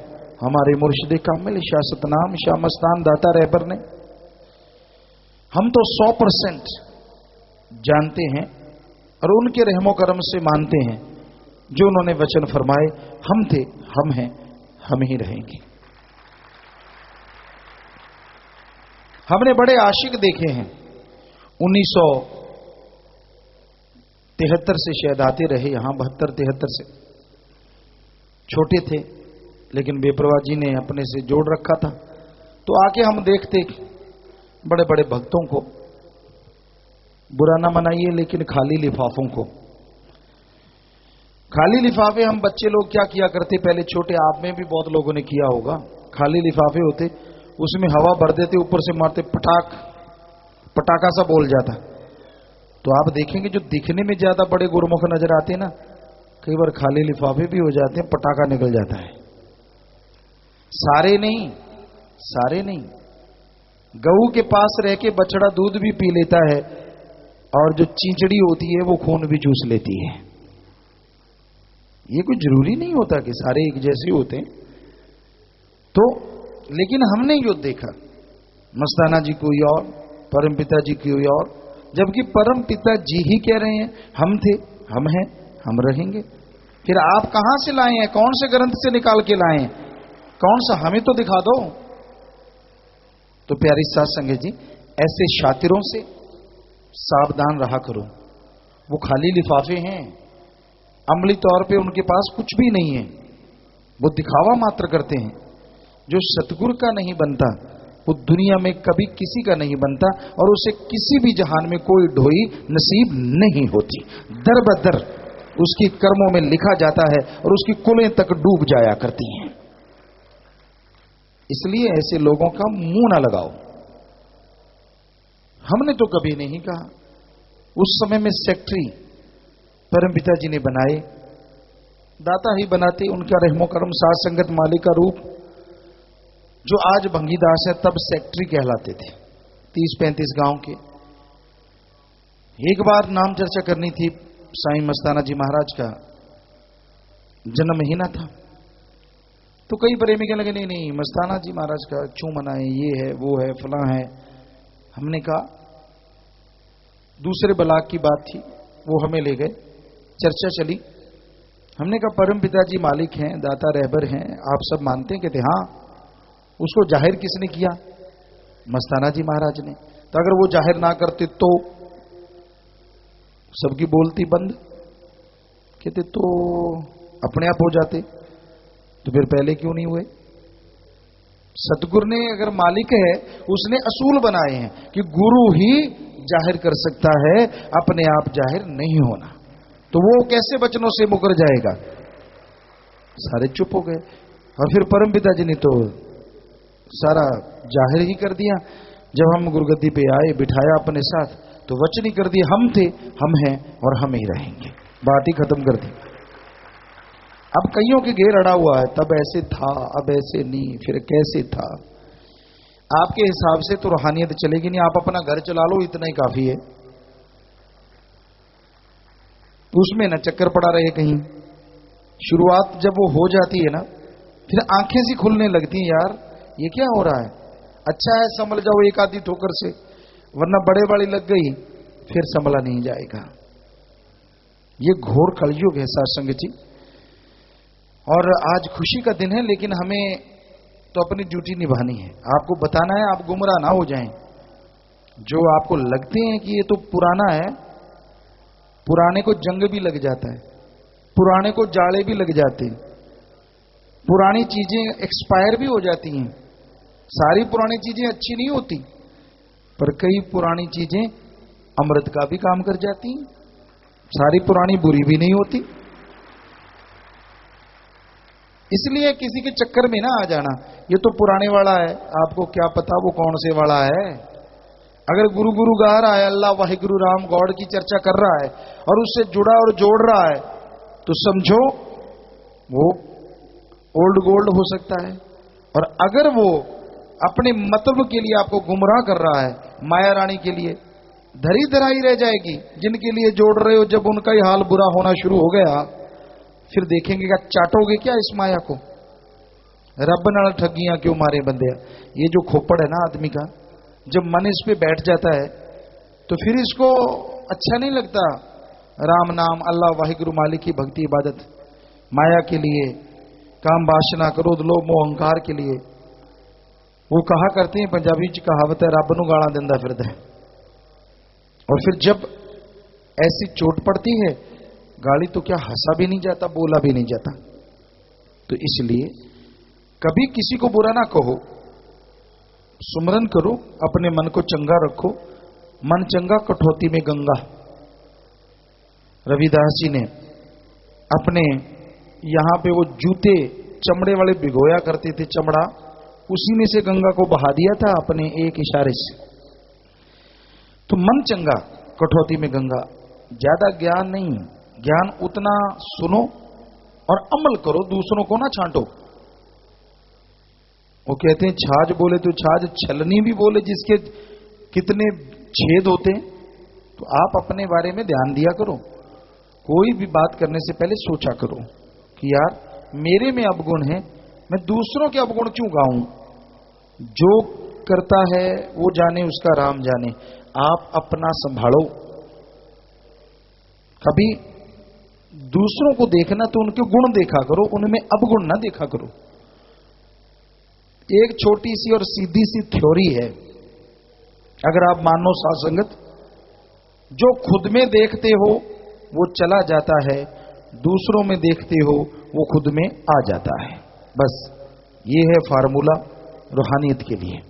हमारे मुर्शिद कामिल शाह सतनाम शाह मस्तान दाता रहबर ने। हम तो 100% जानते हैं और उनके रहमो करम से मानते हैं जो उन्होंने वचन फरमाए, हम थे, हम हैं, हम ही रहेंगे। हमने बड़े आशिक देखे हैं, 1973 से शायद आते रहे यहां, 72-73 से। छोटे थे लेकिन बेपरवाह जी ने अपने से जोड़ रखा था, तो आके हम देखते बड़े बड़े भक्तों को, बुरा ना मनाइए लेकिन खाली लिफाफों को। खाली लिफाफे हम बच्चे लोग क्या किया करते पहले, छोटे आप में भी बहुत लोगों ने किया होगा। खाली लिफाफे होते, उसमें हवा भर देते, ऊपर से मारते, पटाक पटाखा सा बोल जाता। तो आप देखेंगे जो दिखने में ज्यादा बड़े गुरमुख नजर आते हैं ना, कई बार खाली लिफाफे भी हो जाते हैं, पटाखा निकल जाता है। सारे नहीं, सारे नहीं। गऊ के पास रह के बछड़ा दूध भी पी लेता है और जो चींचड़ी होती है वो खून भी चूस लेती है। ये कोई जरूरी नहीं होता कि सारे एक जैसे होते हैं। तो लेकिन हमने यो देखा, मस्ताना जी कोई और, परमपिता जी कोई और, जबकि परमपिता जी ही कह रहे हैं हम थे, हम हैं, हम रहेंगे। फिर आप कहां से लाए हैं, कौन से ग्रंथ से निकाल के लाए हैं, कौन सा, हमें तो दिखा दो। तो प्यारी साथ संगत जी, ऐसे शातिरों से सावधान रहा करो। वो खाली लिफाफे हैं, अमली तौर पे उनके पास कुछ भी नहीं है, वो दिखावा मात्र करते हैं। जो सतगुरु का नहीं बनता वो दुनिया में कभी किसी का नहीं बनता, और उसे किसी भी जहान में कोई ढोई नसीब नहीं होती। दर बदर उसकी कर्मों में लिखा जाता है और उसकी कुलें तक डूब जाया करती हैं। इसलिए ऐसे लोगों का मुंह ना लगाओ। हमने तो कभी नहीं कहा। उस समय में सेक्रेटरी परमपिता जी ने बनाए, दाता ही बनाते, उनका रहमो करम साध संगत मालिक का रूप। जो आज भंगीदास है तब सेक्रेटरी कहलाते थे, 30-35 गांव के। एक बार नाम चर्चा करनी थी साईं मस्ताना जी महाराज का, जन्म ही ना था। तो कई प्रेमी के लगे नहीं नहीं मस्ताना जी महाराज का क्यों मनाए, ये है वो है फलां है। हमने कहा दूसरे ब्लॉक की बात थी, वो हमें ले गए, चर्चा चली। हमने कहा परम पिताजी मालिक हैं, दाता रहबर हैं, आप सब मानते हैं? कहते हाँ। उसको जाहिर किसने किया? मस्ताना जी महाराज ने। तो अगर वो जाहिर ना करते तो सबकी बोलती बंद। कहते तो अपने आप हो जाते, तो फिर पहले क्यों नहीं हुए? सतगुरु ने अगर मालिक है, उसने असूल बनाए हैं कि गुरु ही जाहिर कर सकता है, अपने आप जाहिर नहीं होना। तो वो कैसे वचनों से मुकर जाएगा? सारे चुप हो गए। और फिर परम पिताजी ने तो सारा जाहिर ही कर दिया। जब हम गुरुगद्दी पे आए, बिठाया अपने साथ, तो वचन ही कर दिया, हम थे, हम हैं और हम ही रहेंगे। बात ही खत्म कर दी। अब कईयों के घेर अड़ा हुआ है, तब ऐसे था, अब ऐसे नहीं, फिर कैसे था। आपके हिसाब से तो रूहानियत चलेगी नहीं। आप अपना घर चला लो, इतना ही काफी है। उसमें ना चक्कर पड़ा रहे कहीं। शुरुआत जब वो हो जाती है ना, फिर आंखें सी खुलने लगती हैं, यार ये क्या हो रहा है। अच्छा है संभल जाओ एक आधी ठोकर से, वरना बड़े वाली लग गई फिर संभला नहीं जाएगा। ये घोर कलयुग है साधु संगत जी। और आज खुशी का दिन है, लेकिन हमें तो अपनी ड्यूटी निभानी है, आपको बताना है, आप गुमराह ना हो जाएं। जो आपको लगते हैं कि ये तो पुराना है, पुराने को जंग भी लग जाता है, पुराने को जाड़े भी लग जाते हैं, पुरानी चीजें एक्सपायर भी हो जाती हैं। सारी पुरानी चीजें अच्छी नहीं होती, पर कई पुरानी चीजें अमृत का भी काम कर जाती हैं। सारी पुरानी बुरी भी नहीं होती। इसलिए किसी के चक्कर में ना आ जाना, ये तो पुराने वाला है, आपको क्या पता वो कौन से वाला है। अगर गुरु गुरु गा रहा है, अल्लाह वाहिगुरु राम गॉड की चर्चा कर रहा है और उससे जुड़ा और जोड़ रहा है, तो समझो वो ओल्ड गोल्ड हो सकता है। और अगर वो अपने मतलब के लिए आपको गुमराह कर रहा है, माया रानी के लिए, धरी धराई रह जाएगी। जिनके लिए जोड़ रहे हो, जब उनका ही हाल बुरा होना शुरू हो गया, फिर देखेंगे क्या चाटोगे क्या इस माया को। रब नाल ठगियां क्यों मारे बंदे। ये जो खोपड़ है ना आदमी का, जब मन इस पे बैठ जाता है तो फिर इसको अच्छा नहीं लगता। राम नाम, अल्लाह वाहिगुरु मालिक की भक्ति इबादत, माया के लिए, काम वासना, क्रोध लोभ मोह अहंकार के लिए। वो कहा करते हैं, पंजाबी च कहावत है, रब नूं गालां दिंदा फिरदा है। और फिर जब ऐसी चोट पड़ती है, गाली तो क्या हंसा भी नहीं जाता, बोला भी नहीं जाता। तो इसलिए कभी किसी को बुरा ना कहो, सुमरन करो, अपने मन को चंगा रखो। मन चंगा कठौती में गंगा। रविदास जी ने अपने यहां पे वो जूते चमड़े वाले भिगोया करते थे, चमड़ा, उसी में से गंगा को बहा दिया था अपने एक इशारे से। तो मन चंगा कठौती में गंगा। ज्यादा ज्ञान नहीं, ज्ञान उतना सुनो और अमल करो, दूसरों को ना छांटो। वो कहते हैं छाछ बोले तो छाछ, छलनी भी बोले जिसके कितने छेद होते हैं। तो आप अपने बारे में ध्यान दिया करो। कोई भी बात करने से पहले सोचा करो कि यार मेरे में अवगुण है, मैं दूसरों के अवगुण क्यों गाऊं। जो करता है वो जाने, उसका राम जाने। आप अपना संभालो। कभी दूसरों को देखना तो उनके गुण देखा करो, उनमें अवगुण ना देखा करो। एक छोटी सी और सीधी सी थ्योरी है, अगर आप मानो साध संगत, जो खुद में देखते हो वो चला जाता है, दूसरों में देखते हो वो खुद में आ जाता है। बस ये है फार्मूला रूहानियत के लिए।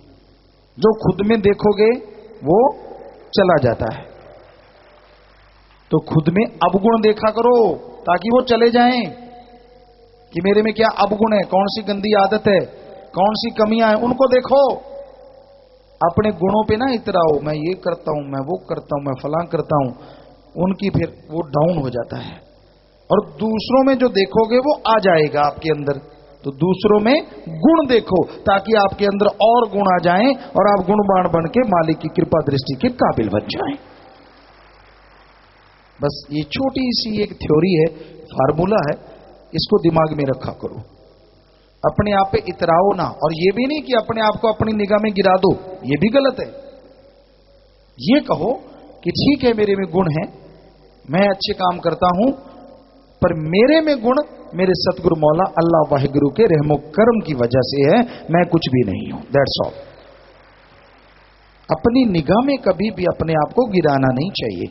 जो खुद में देखोगे वो चला जाता है। तो खुद में अवगुण देखा करो ताकि वो चले जाएं कि मेरे में क्या अवगुण है, कौन सी गंदी आदत है, कौन सी कमियां हैं, उनको देखो। अपने गुणों पे ना इतराओ, मैं ये करता हूं, मैं वो करता हूं, मैं फलां करता हूं, उनकी फिर वो डाउन हो जाता है। और दूसरों में जो देखोगे वो आ जाएगा आपके अंदर। तो दूसरों में गुण देखो ताकि आपके अंदर और गुण आ जाएं और आप गुणवान बन के मालिक की कृपा दृष्टि के काबिल बन जाएं। बस ये छोटी सी एक थ्योरी है, फार्मूला है। इसको दिमाग में रखा करो। अपने आप पे इतराओ ना, और ये भी नहीं कि अपने आप को अपनी निगाह में गिरा दो, ये भी गलत है। ये कहो कि ठीक है मेरे में गुण है, मैं अच्छे काम करता हूं, पर मेरे में गुण मेरे सतगुरु मौला अल्लाह वाहिगुरु के रहमो करम की वजह से है, मैं कुछ भी नहीं हूं, दैट्स ऑल। अपनी निगाह में कभी भी अपने आप को गिराना नहीं चाहिए।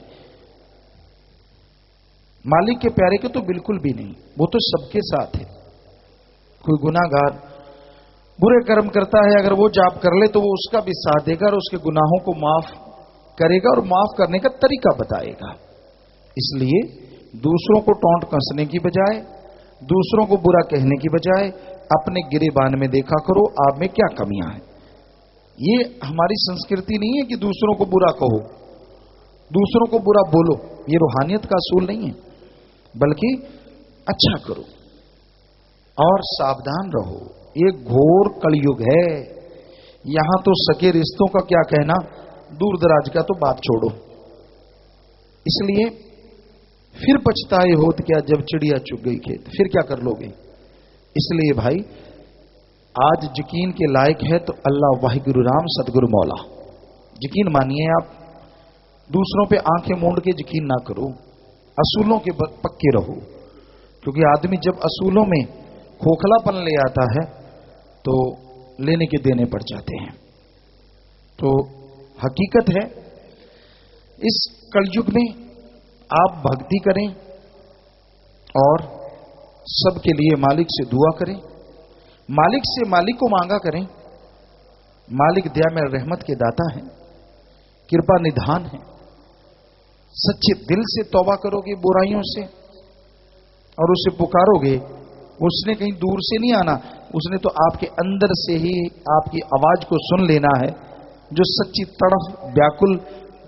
मालिक के प्यारे के तो बिल्कुल भी नहीं, वो तो सबके साथ है। कोई गुनाहगार बुरे कर्म करता है, अगर वो जाप कर ले तो वो उसका भी साथ देगा और उसके गुनाहों को माफ करेगा और माफ करने का तरीका बताएगा। इसलिए दूसरों को टोंट कसने की बजाय, दूसरों को बुरा कहने की बजाय अपने गिरेबान में देखा करो आप में क्या कमियां हैं। ये हमारी संस्कृति नहीं है कि दूसरों को बुरा कहो, दूसरों को बुरा बोलो, ये रूहानियत का असूल नहीं है, बल्कि अच्छा करो और सावधान रहो। ये घोर कलयुग है, यहां तो सके रिश्तों का क्या कहना, दूर दराज का तो बात छोड़ो। इसलिए फिर पछताए होत क्या जब चिड़िया चुग गई खेत, फिर क्या कर लोगे। इसलिए भाई आज यकीन के लायक है तो अल्लाह वाहिगुरु राम सतगुरु मौला, यकीन मानिए आप। दूसरों पे आंखें मूंद के यकीन ना करो, असूलों के पक्के रहो, क्योंकि आदमी जब असूलों में खोखलापन ले आता है तो लेने के देने पड़ जाते हैं। तो हकीकत है इस कलयुग में आप भक्ति करें और सबके लिए मालिक से दुआ करें, मालिक से मालिक को मांगा करें। मालिक दया में रहमत के दाता है, कृपा निधान है। सच्चे दिल से तौबा करोगे बुराइयों से और उसे पुकारोगे, उसने कहीं दूर से नहीं आना, उसने तो आपके अंदर से ही आपकी आवाज को सुन लेना है। जो सच्ची तड़फ व्याकुल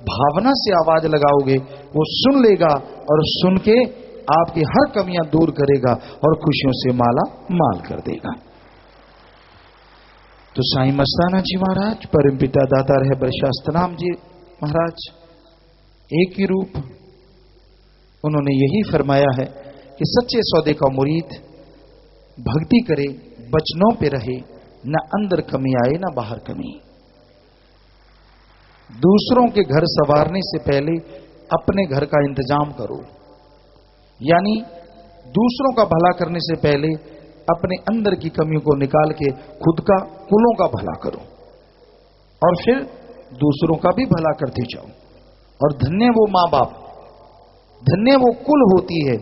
भावना से आवाज लगाओगे वो सुन लेगा और सुन के आपकी हर कमियां दूर करेगा और खुशियों से माला माल कर देगा। तो साईं मस्ताना जी महाराज, परम पिता दाता रहबर शास्त्रनाम जी महाराज, एक ही रूप, उन्होंने यही फरमाया है कि सच्चे सौदे का मुरीद भक्ति करे, वचनों पे रहे, न अंदर कमी आए न बाहर कमी। दूसरों के घर संवारने से पहले अपने घर का इंतजाम करो, यानी दूसरों का भला करने से पहले अपने अंदर की कमियों को निकाल के खुद का, कुलों का भला करो और फिर दूसरों का भी भला करते जाओ। और धन्य वो मां बाप, धन्य वो कुल होती है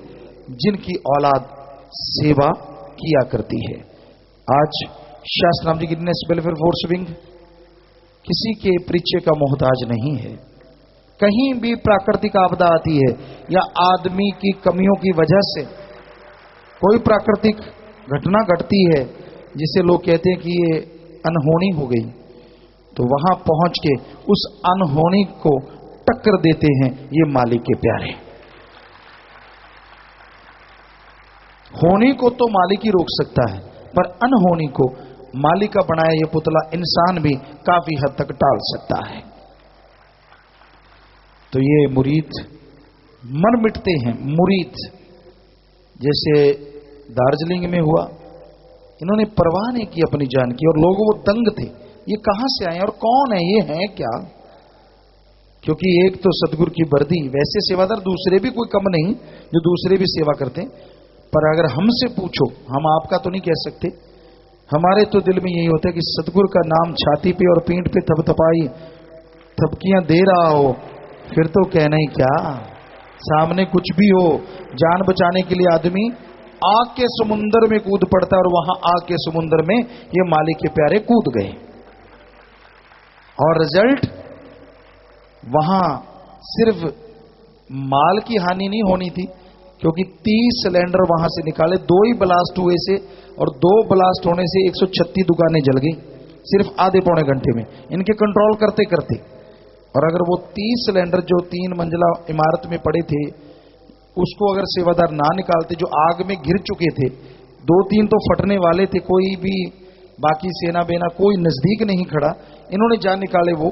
जिनकी औलाद सेवा किया करती है। आज शास्त्रनाम जी गिरनेस वेलफेयर फोर्स विंग किसी के परिचय का मोहताज नहीं है। कहीं भी प्राकृतिक आपदा आती है या आदमी की कमियों की वजह से कोई प्राकृतिक घटना घटती है जिसे लोग कहते हैं कि ये अनहोनी हो गई, तो वहां पहुंच के उस अनहोनी को टक्कर देते हैं ये मालिक के प्यारे। होनी को तो मालिक ही रोक सकता है, पर अनहोनी को मालिक का बनाया ये पुतला इंसान भी काफी हद तक टाल सकता है। तो ये मुरीद मर मिटते हैं, मुरीद जैसे दार्जिलिंग में हुआ, इन्होंने परवाह नहीं की अपनी जान की और लोग वो दंग थे, ये कहां से आए और कौन है, ये है क्या। क्योंकि एक तो सतगुरु की वर्दी, वैसे सेवादार दूसरे भी कोई कम नहीं जो दूसरे भी सेवा करते हैं, पर अगर हमसे पूछो, हम आपका तो नहीं कह सकते, हमारे तो दिल में यही होता है कि सतगुरु का नाम छाती पे और पीठ पे थपथपाई थपकियां दे रहा हो, फिर तो कहना ही क्या। सामने कुछ भी हो, जान बचाने के लिए आदमी आग के समुंदर में कूद पड़ता है और वहां आग के समुंदर में ये मालिक के प्यारे कूद गए और रिजल्ट वहां सिर्फ माल की हानि नहीं होनी थी, क्योंकि 30 सिलेंडर वहां से निकाले, 2 ही ब्लास्ट हुए से और 2 ब्लास्ट होने से 136 दुकानें जल गई सिर्फ आधे पौने घंटे में, इनके कंट्रोल करते करते। और अगर वो 30 सिलेंडर जो 3 मंजिला इमारत में पड़े थे उसको अगर सेवादार ना निकालते, जो आग में घिर चुके थे, 2-3 तो फटने वाले थे, कोई भी बाकी सेना बेना कोई नजदीक नहीं खड़ा, इन्होंने जान निकाले वो।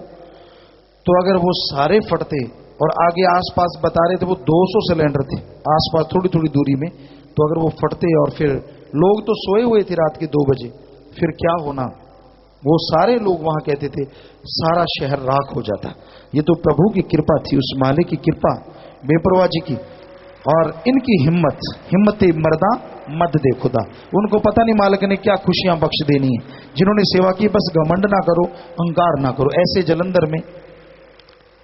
तो अगर वो सारे फटते और आगे आसपास बता रहे थे वो 200 सिलेंडर थे आसपास थोड़ी थोड़ी दूरी में, तो अगर वो फटते और फिर लोग तो सोए हुए थे रात के 2 बजे, फिर क्या होना। वो सारे लोग वहां कहते थे सारा शहर राख हो जाता। ये तो प्रभु की कृपा थी, उस मालिक की कृपा, बेपरवाह जी की, और इनकी हिम्मत मर्दा मद दे खुदा। उनको पता नहीं मालिक ने क्या खुशियां बख्श देनी है। जिन्होंने सेवा की बस घमंड ना करो, अहंकार ना करो। ऐसे जलंधर में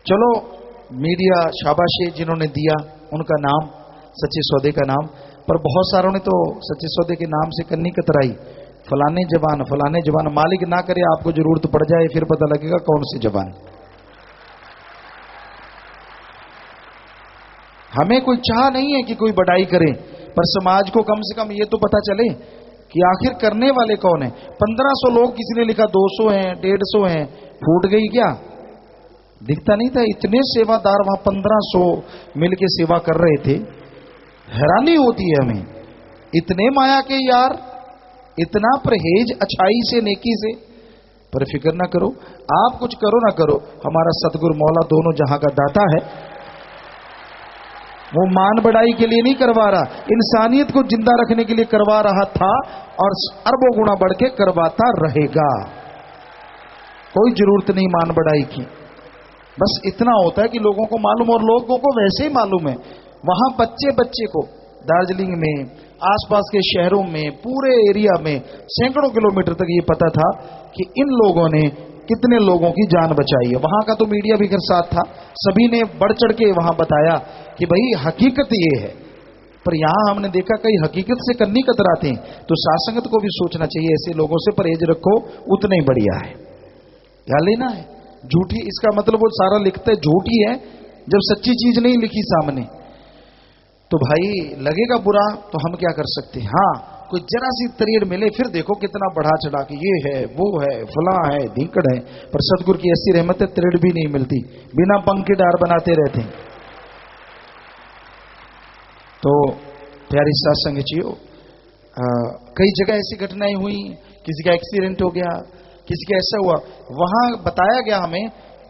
चलो मीडिया शाबाशी जिन्होंने दिया, उनका नाम सच्चे सौदे का नाम, पर बहुत सारों ने तो सच्चे सौदे के नाम से कन्नी कतराई, फलाने जवान। मालिक ना करे आपको जरूरत पड़ जाए, फिर पता लगेगा कौन से जवान। हमें कोई चाह नहीं है कि कोई बढ़ाई करे, पर समाज को कम से कम ये तो पता चले कि आखिर करने वाले कौन है। 1500 लोग, किसी ने लिखा 200 हैं, 150 हैं, फूट गई क्या? दिखता नहीं था इतने सेवादार वहां 1500 मिलके सेवा कर रहे थे। हैरानी होती है हमें, इतने माया के यार, इतना परहेज अच्छाई से, नेकी से। पर फिक्र ना करो, आप कुछ करो ना करो, हमारा सतगुरु मौला दोनों जहां का दाता है। वो मान बढ़ाई के लिए नहीं करवा रहा, इंसानियत को जिंदा रखने के लिए करवा रहा था, और अरबों गुना बढ़ के करवाता रहेगा। कोई जरूरत नहीं मान बढ़ाई की, बस इतना होता है कि लोगों को मालूम, और लोगों को वैसे ही मालूम है। वहां बच्चे को दार्जिलिंग में, आसपास के शहरों में, पूरे एरिया में सैकड़ों किलोमीटर तक ये पता था कि इन लोगों ने कितने लोगों की जान बचाई है। वहां का तो मीडिया भी घर साथ था, सभी ने बढ़ चढ़ के वहां बताया कि भाई हकीकत ये है। पर यहां हमने देखा कई हकीकत से कन्नी कतराते हैं, तो सासंगत को भी सोचना चाहिए, ऐसे लोगों से परहेज रखो, उतना ही बढ़िया है। क्या लेना है झूठी, इसका मतलब वो सारा लिखता है झूठी है, जब सच्ची चीज नहीं लिखी सामने तो भाई लगेगा बुरा। तो हम क्या कर सकते हैं? हाँ, कोई जरा सी तरीर मिले, फिर देखो कितना बढ़ा चढ़ा के ये है, वो है, फला है, धीकड़ है। पर सतगुरु की ऐसी रहमत है, तरीर भी नहीं मिलती, बिना पंख के डार बनाते रहते हैं। तो प्यारी साथ संगतियों, कई जगह ऐसी घटनाएं हुई, किसी का एक्सीडेंट हो गया, किसी का ऐसा हुआ। वहां बताया गया हमें,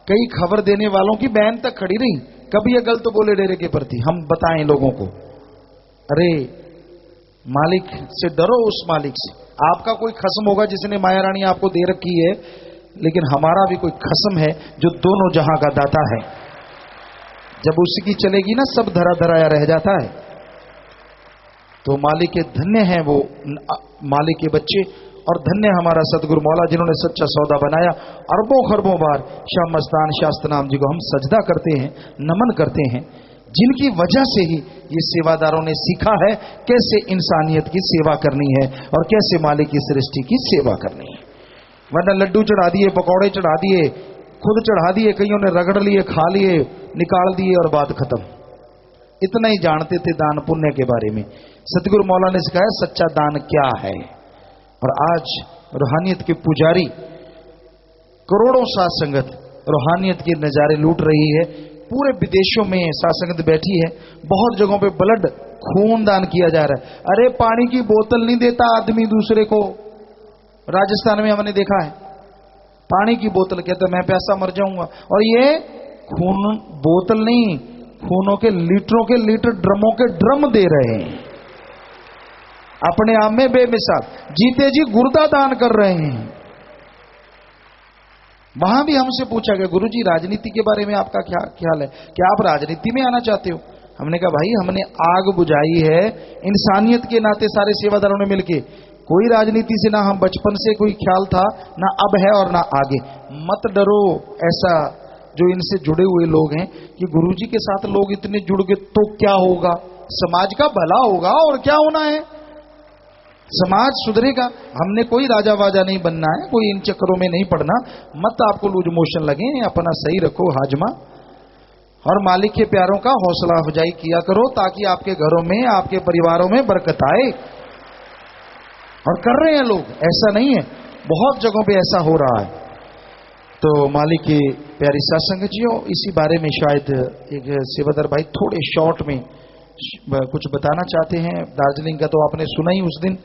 कई खबर देने वालों की बहन तक खड़ी रही, कभी ये गलत बोले डेरे के प्रति। हम बताएं लोगों को, अरे मालिक से डरो, उस मालिक से। आपका कोई खस्म होगा जिसने माया रानी आपको दे रखी है, लेकिन हमारा भी कोई खस्म है जो दोनों जहां का दाता है। जब उसकी चलेगी ना, सब धरा धराया रह जाता है। तो मालिक के धन्य हैं वो मालिक के बच्चे, और धन्य हमारा सतगुरु मौला जिन्होंने सच्चा सौदा बनाया। अरबों खरबों बार शाह मस्तान शास्त्र नाम जी को हम सजदा करते हैं, नमन करते हैं, जिनकी वजह से ही ये सेवादारों ने सीखा है कैसे इंसानियत की सेवा करनी है और कैसे मालिक की सृष्टि की सेवा करनी है। वरना लड्डू चढ़ा दिए, पकौड़े चढ़ा दिए, खुद चढ़ा दिए, कईयों ने रगड़ लिए, खा लिए, निकाल दिए और बात खत्म। इतना ही जानते थे दान पुण्य के बारे में। सतगुरु मौला ने सिखाया सच्चा दान क्या है। और आज रूहानियत के पुजारी, करोड़ों साथ संगत रूहानियत के नजारे लूट रही है। पूरे विदेशों में साथ संगत बैठी है, बहुत जगहों पे ब्लड खून दान किया जा रहा है। अरे पानी की बोतल नहीं देता आदमी दूसरे को। राजस्थान में हमने देखा है, पानी की बोतल कहता मैं प्यासा मर जाऊंगा, और ये खून बोतल नहीं, खूनों के लीटरों के लीटर, ड्रमों के ड्रम दे रहे हैं। अपने आप में बेमिसाल, जीते जी गुर्दा दान कर रहे हैं। वहां भी हमसे पूछा गया, गुरुजी राजनीति के बारे में आपका क्या ख्याल है, क्या आप राजनीति में आना चाहते हो? हमने कहा भाई हमने आग बुझाई है इंसानियत के नाते, सारे सेवादारों ने मिलके। कोई राजनीति से ना हम बचपन से कोई ख्याल था, ना अब है और ना आगे। मत डरो, ऐसा जो इनसे जुड़े हुए लोग हैं कि गुरुजी के साथ लोग इतने जुड़ गए तो क्या होगा, समाज का भला होगा और क्या होना है, समाज सुधरेगा। हमने कोई राजा वाजा नहीं बनना है, कोई इन चक्करों में नहीं पड़ना। मत आपको लूज मोशन लगे, अपना सही रखो हाजमा, और मालिक के प्यारों का हौसला अफजाई किया करो, ताकि आपके घरों में, आपके परिवारों में बरकत आए। और कर रहे हैं लोग, ऐसा नहीं है, बहुत जगहों पे ऐसा हो रहा है। तो मालिक की प्यारी सत्संग जियो, इसी बारे में शायद एक सेवादार भाई थोड़े शॉर्ट में कुछ बताना चाहते हैं। दार्जिलिंग का तो आपने सुना ही उस दिन,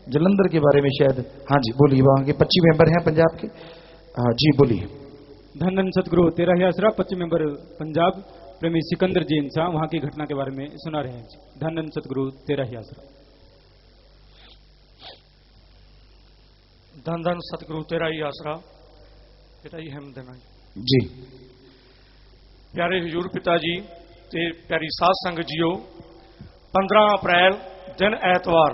जलंधर के बारे में शायद। हाँ जी बोलिए, वहां के 25 मेंबर हैं पंजाब के। हाँ जी बोलिए। धन धन सतगुरु तेरा ही आसरा 25 मेंबर पंजाब प्रेमी सिकंदर जी इंसान वहां की घटना के बारे में सुना रहे हैं। धन धन सतगुरु तेरा ही आसरा। धन धन सतगुरु तेरा ही आसरा, बेटा ही हम देना जी। प्यारे हजूर पिता जी ते प्यारी साध संगत जीओ, 15 अप्रैल दिन ऐतवार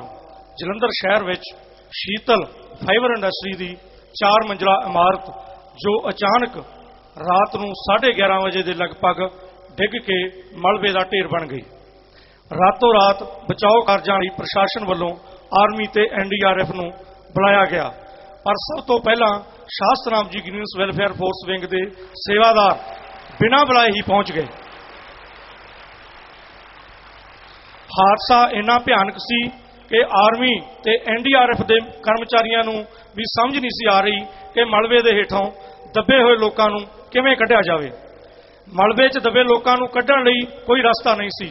जलंधर शहर विच शीतल फाइबर इंडस्ट्री की 4 मंजिला इमारत जो अचानक रात नूं 11:30 बजे के लगभग डिग के मलबे का ढेर बन गई। रातों रात बचाव कार्यां लई प्रशासन वालों आर्मी ते NDRF नूं बुलाया गया, पर सब तो पहला शास्त्राम जी ग्रीनस वैलफेयर फोर्स विंग के सेवादार बिना बुलाए ही पहुंच गए। हादसा इन्ना भयानक सी कि आर्मी ते NDRF के कर्मचारियों नूं भी समझ नहीं सी आ रही कि मलबे के हेठों दबे हुए लोगों नूं किवें कढिया जावे। मलबे च दबे लोगों नूं कढण लई कोई रास्ता नहीं सी।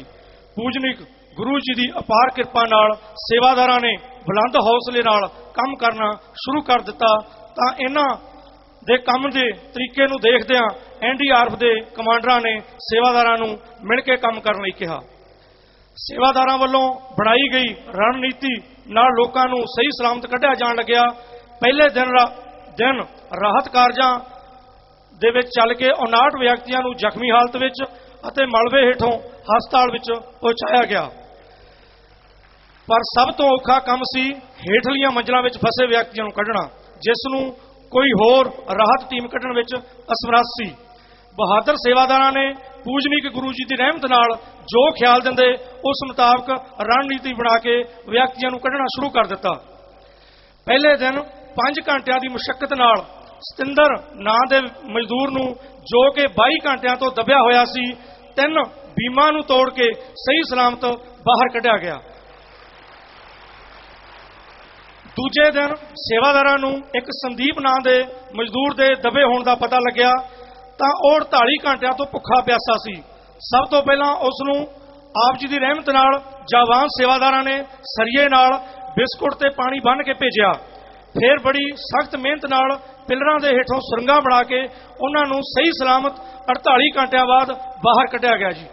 पूजनिक गुरु जी की अपार किरपा नाल सेवादारां ने बुलंद हौसले नाल काम करना शुरू कर दिता। तां इन्हां दे काम दे तरीके नूं देखदिआं NDRF दे कमांडरां ने सेवादारां नूं मिल के काम करन लई कहा। सेवादारां वल्लों बनाई गई रणनीति नाल लोकां नूं सही सलामत कढिया जाण लग्या। पहले दिन राहत कारजां दे विच चल के 59 विअक्तियां नूं ਜ਼ਖਮੀ हालत विच अते मलबे हेठों हस्पताल विच पहुंचाया गया। पर सब तो औखा काम सी हेठलियां मंजिलां विच फसे विअक्तियां नूं कढणा, जिस नूं कोई होर राहत टीम कढण विच असमर्थ सी। बहादुर सेवादारां ने पूजनीक गुरु जी की रहमत नाल जो ख्याल दिंदे उस मुताबक रणनीति बना के विअक्तियां नूं कढणा शुरू कर दिता। पहले दिन 5 घंटिया की मुशक्कत नाल सतिंदर नां दे मजदूर नूं जो कि 22 घंटिया तो दबिया होया सी 3 बीमां नूं तोड़ के सही सलामत बाहर कढिया गया। दूजे दिन सेवादारां नूं एक संदीप नां दे मजदूर दे दबे होने का पता लग्या तां ओह 48 घंटिया तो भुखा प्यासा सी। सब तो पहलां उस नूं आप जी की रहमत नाल जावान सेवादारां ने सरिये नाल बिस्कुट ते पानी बन के भेजिया। फिर बड़ी सख्त मेहनत नाल पिलरां दे हेठों सुरंगां बना के उन्हां नूं सही सलामत 48 घंटिया बाद बाहर कढिया गया जी।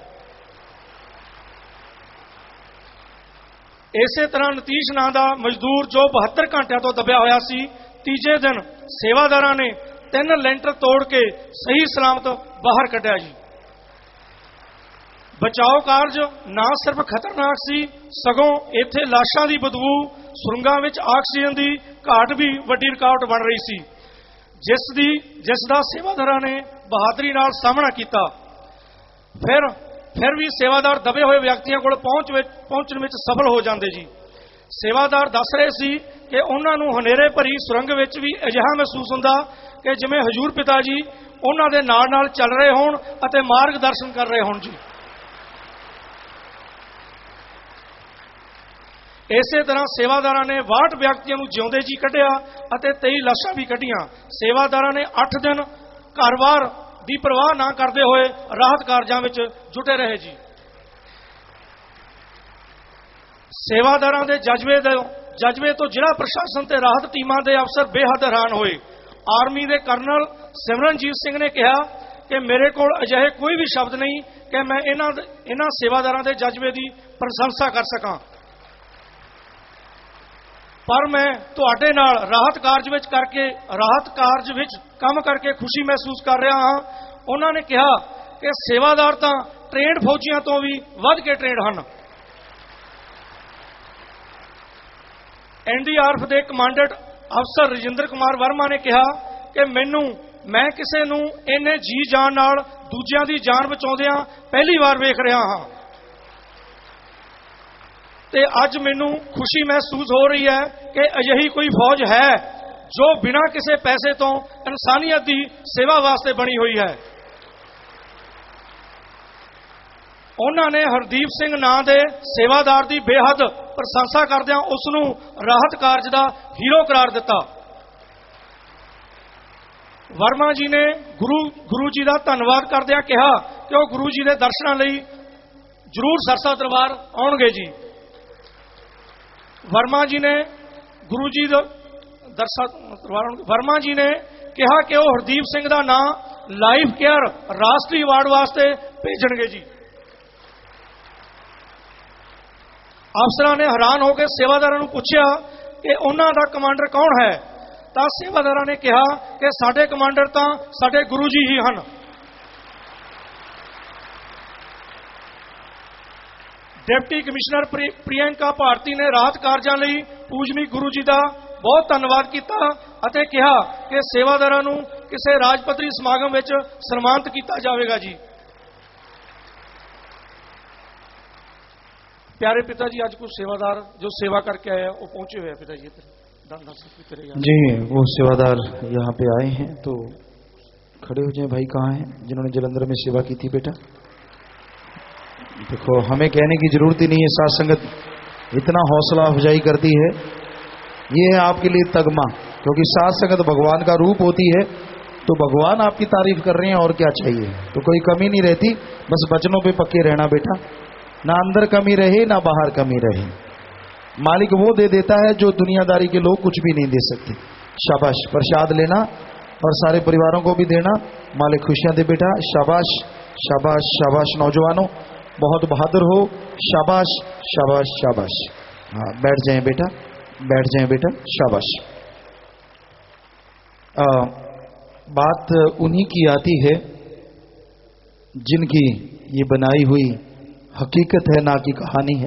इसे तरह नतीश नां दा मजदूर जो 72 घंटिया तो दबिया होया सी, तीजे दिन सेवादारां ने 3 लेंटर तोड़ के सही सलामत बाहर कढिया जी। बचाव कार्ज ना सिर्फ खतरनाक सी, सगों इत्थे लाशां दी बदबू, सुरंगां विच आक्सीजन की घाट भी वड्डी रुकावट बन रही सी, जिसदा सेवादारां ने बहादुरी नाल सामना किया। फिर भी सेवादार दबे हुए व्यक्तियों को पहुंचने में सफल हो जाते जी। सेवादार दस रहे सी कि उन्होंने हनेरे भरी सुरंग विच भी अजिहा महसूस हुंदा कि जिवें हजूर पिता जी उन्हां दे नाल नाल चल रहे होण अते मार्गदर्शन कर रहे होण जी। इसे तरह सेवादारां ने 62 व्यक्तियों नूं जिउंदे जी कढिया अते 23 लाशां भी कढियां। सेवादारां ने 8 दिन घर-बार की परवाह ना करते हुए राहत कार्यां विच जुटे रहे जी। सेवादारां दे जज्बे तो जिला प्रशासन ते राहत टीमां दे अफसर बेहद हैरान होए। आर्मी दे कर्नल सिमरनजीत सिंह ने कहा कि मेरे कोल अजिहे कोई भी शब्द नहीं कि मैं इन्हां सेवादारां दे जज्बे की प्रशंसा कर सकां, पर मैं तुहाडे नाल राहत कार्ज विच काम करके खुशी महसूस कर रहा हाँ। उन्होंने कहा कि सेवादार तां ट्रेंड फौजियां तो भी वध के ट्रेंड हैं। NDRF के कमांडेंट अफसर रजिंदर कुमार वर्मा ने कहा कि मैं किसी नूं इन्ने जी जान नाल दूजियां दी जान बचाउंदियां पहली बार वेख रहा हाँ ते अज मैनू खुशी महसूस हो रही है कि अजिही कोई फौज है जो बिना किसी पैसे तो इंसानियत की सेवा वास्ते बनी हुई है। उन्होंने हरदीप सिंह नां दे सेवादार की बेहद प्रशंसा करदिआं उसनूं राहत कार्ज का हीरो करार दिता। वर्मा जी ने गुरु जी का धन्नवाद करदिआं कहा कि वह गुरु जी के दर्शनां लई जरूर सरसा दरबार आउणगे जी। वर्मा जी ने कहा कि वह हरदीप सिंह का नाम लाइफ केयर राष्ट्रीय अवार्ड वास्ते भेजणगे जी। अफसरां ने हैरान होकर सेवादारां नूं पुछया कि उन्हां दा कमांडर कौन है, ਤਾਂ ਸੇਵਾਦਾਰਾਂ ਨੇ ਕਿਹਾ ਕਿ ਸਾਡੇ ਕਮਾਂਡਰ ਤਾਂ ਸਾਡੇ ਗੁਰੂ ਜੀ ਹੀ ਹਨ। ਡਿਪਟੀ ਕਮਿਸ਼ਨਰ ਪ੍ਰਿਯੰਕਾ ਭਾਰਤੀ ਨੇ ਰਾਹਤ ਕਾਰਜਾਂ ਲਈ ਪੂਜਨੀਕ ਗੁਰੂ ਜੀ ਦਾ ਬਹੁਤ ਧੰਨਵਾਦ ਕੀਤਾ ਅਤੇ ਕਿਹਾ ਕਿ ਸੇਵਾਦਾਰਾਂ ਨੂੰ ਕਿਸੇ ਰਾਜ ਪੱਧਰੀ ਸਮਾਗਮ ਵਿੱਚ ਸਨਮਾਨਿਤ ਕੀਤਾ ਜਾਵੇਗਾ ਜੀ। प्यारे पिताजी, आज कुछ सेवादार जो सेवा करके आए वो पहुंचे हुए हैं पिताजी जी। वो सेवादार यहाँ पे आए हैं तो खड़े हो जाए। भाई कहाँ हैं जिन्होंने जलंधर में सेवा की थी? बेटा देखो, हमें कहने की जरूरत ही नहीं है, साथ संगत इतना हौसला अफजाई करती है। ये है आपके लिए तगमा, क्योंकि साथ संगत भगवान का रूप होती है। तो भगवान आपकी तारीफ कर रहे हैं और क्या चाहिए। तो कोई कमी नहीं रहती, बस वचनों पे पक्के रहना बेटा। ना अंदर कमी रहे ना बाहर कमी रहे। मालिक वो दे देता है जो दुनियादारी के लोग कुछ भी नहीं दे सकते। शाबाश। प्रसाद लेना और सारे परिवारों को भी देना। मालिक खुशियां दे बेटा। शाबाश शाबाश शाबाश। नौजवानों बहुत बहादुर हो। शाबाश शाबाश शाबाश। हाँ, बैठ जाएं बेटा, बैठ जाएं बेटा। शाबाश। बात उन्हीं की आती है जिनकी ये बनाई हुई हकीकत है, ना कि कहानी है।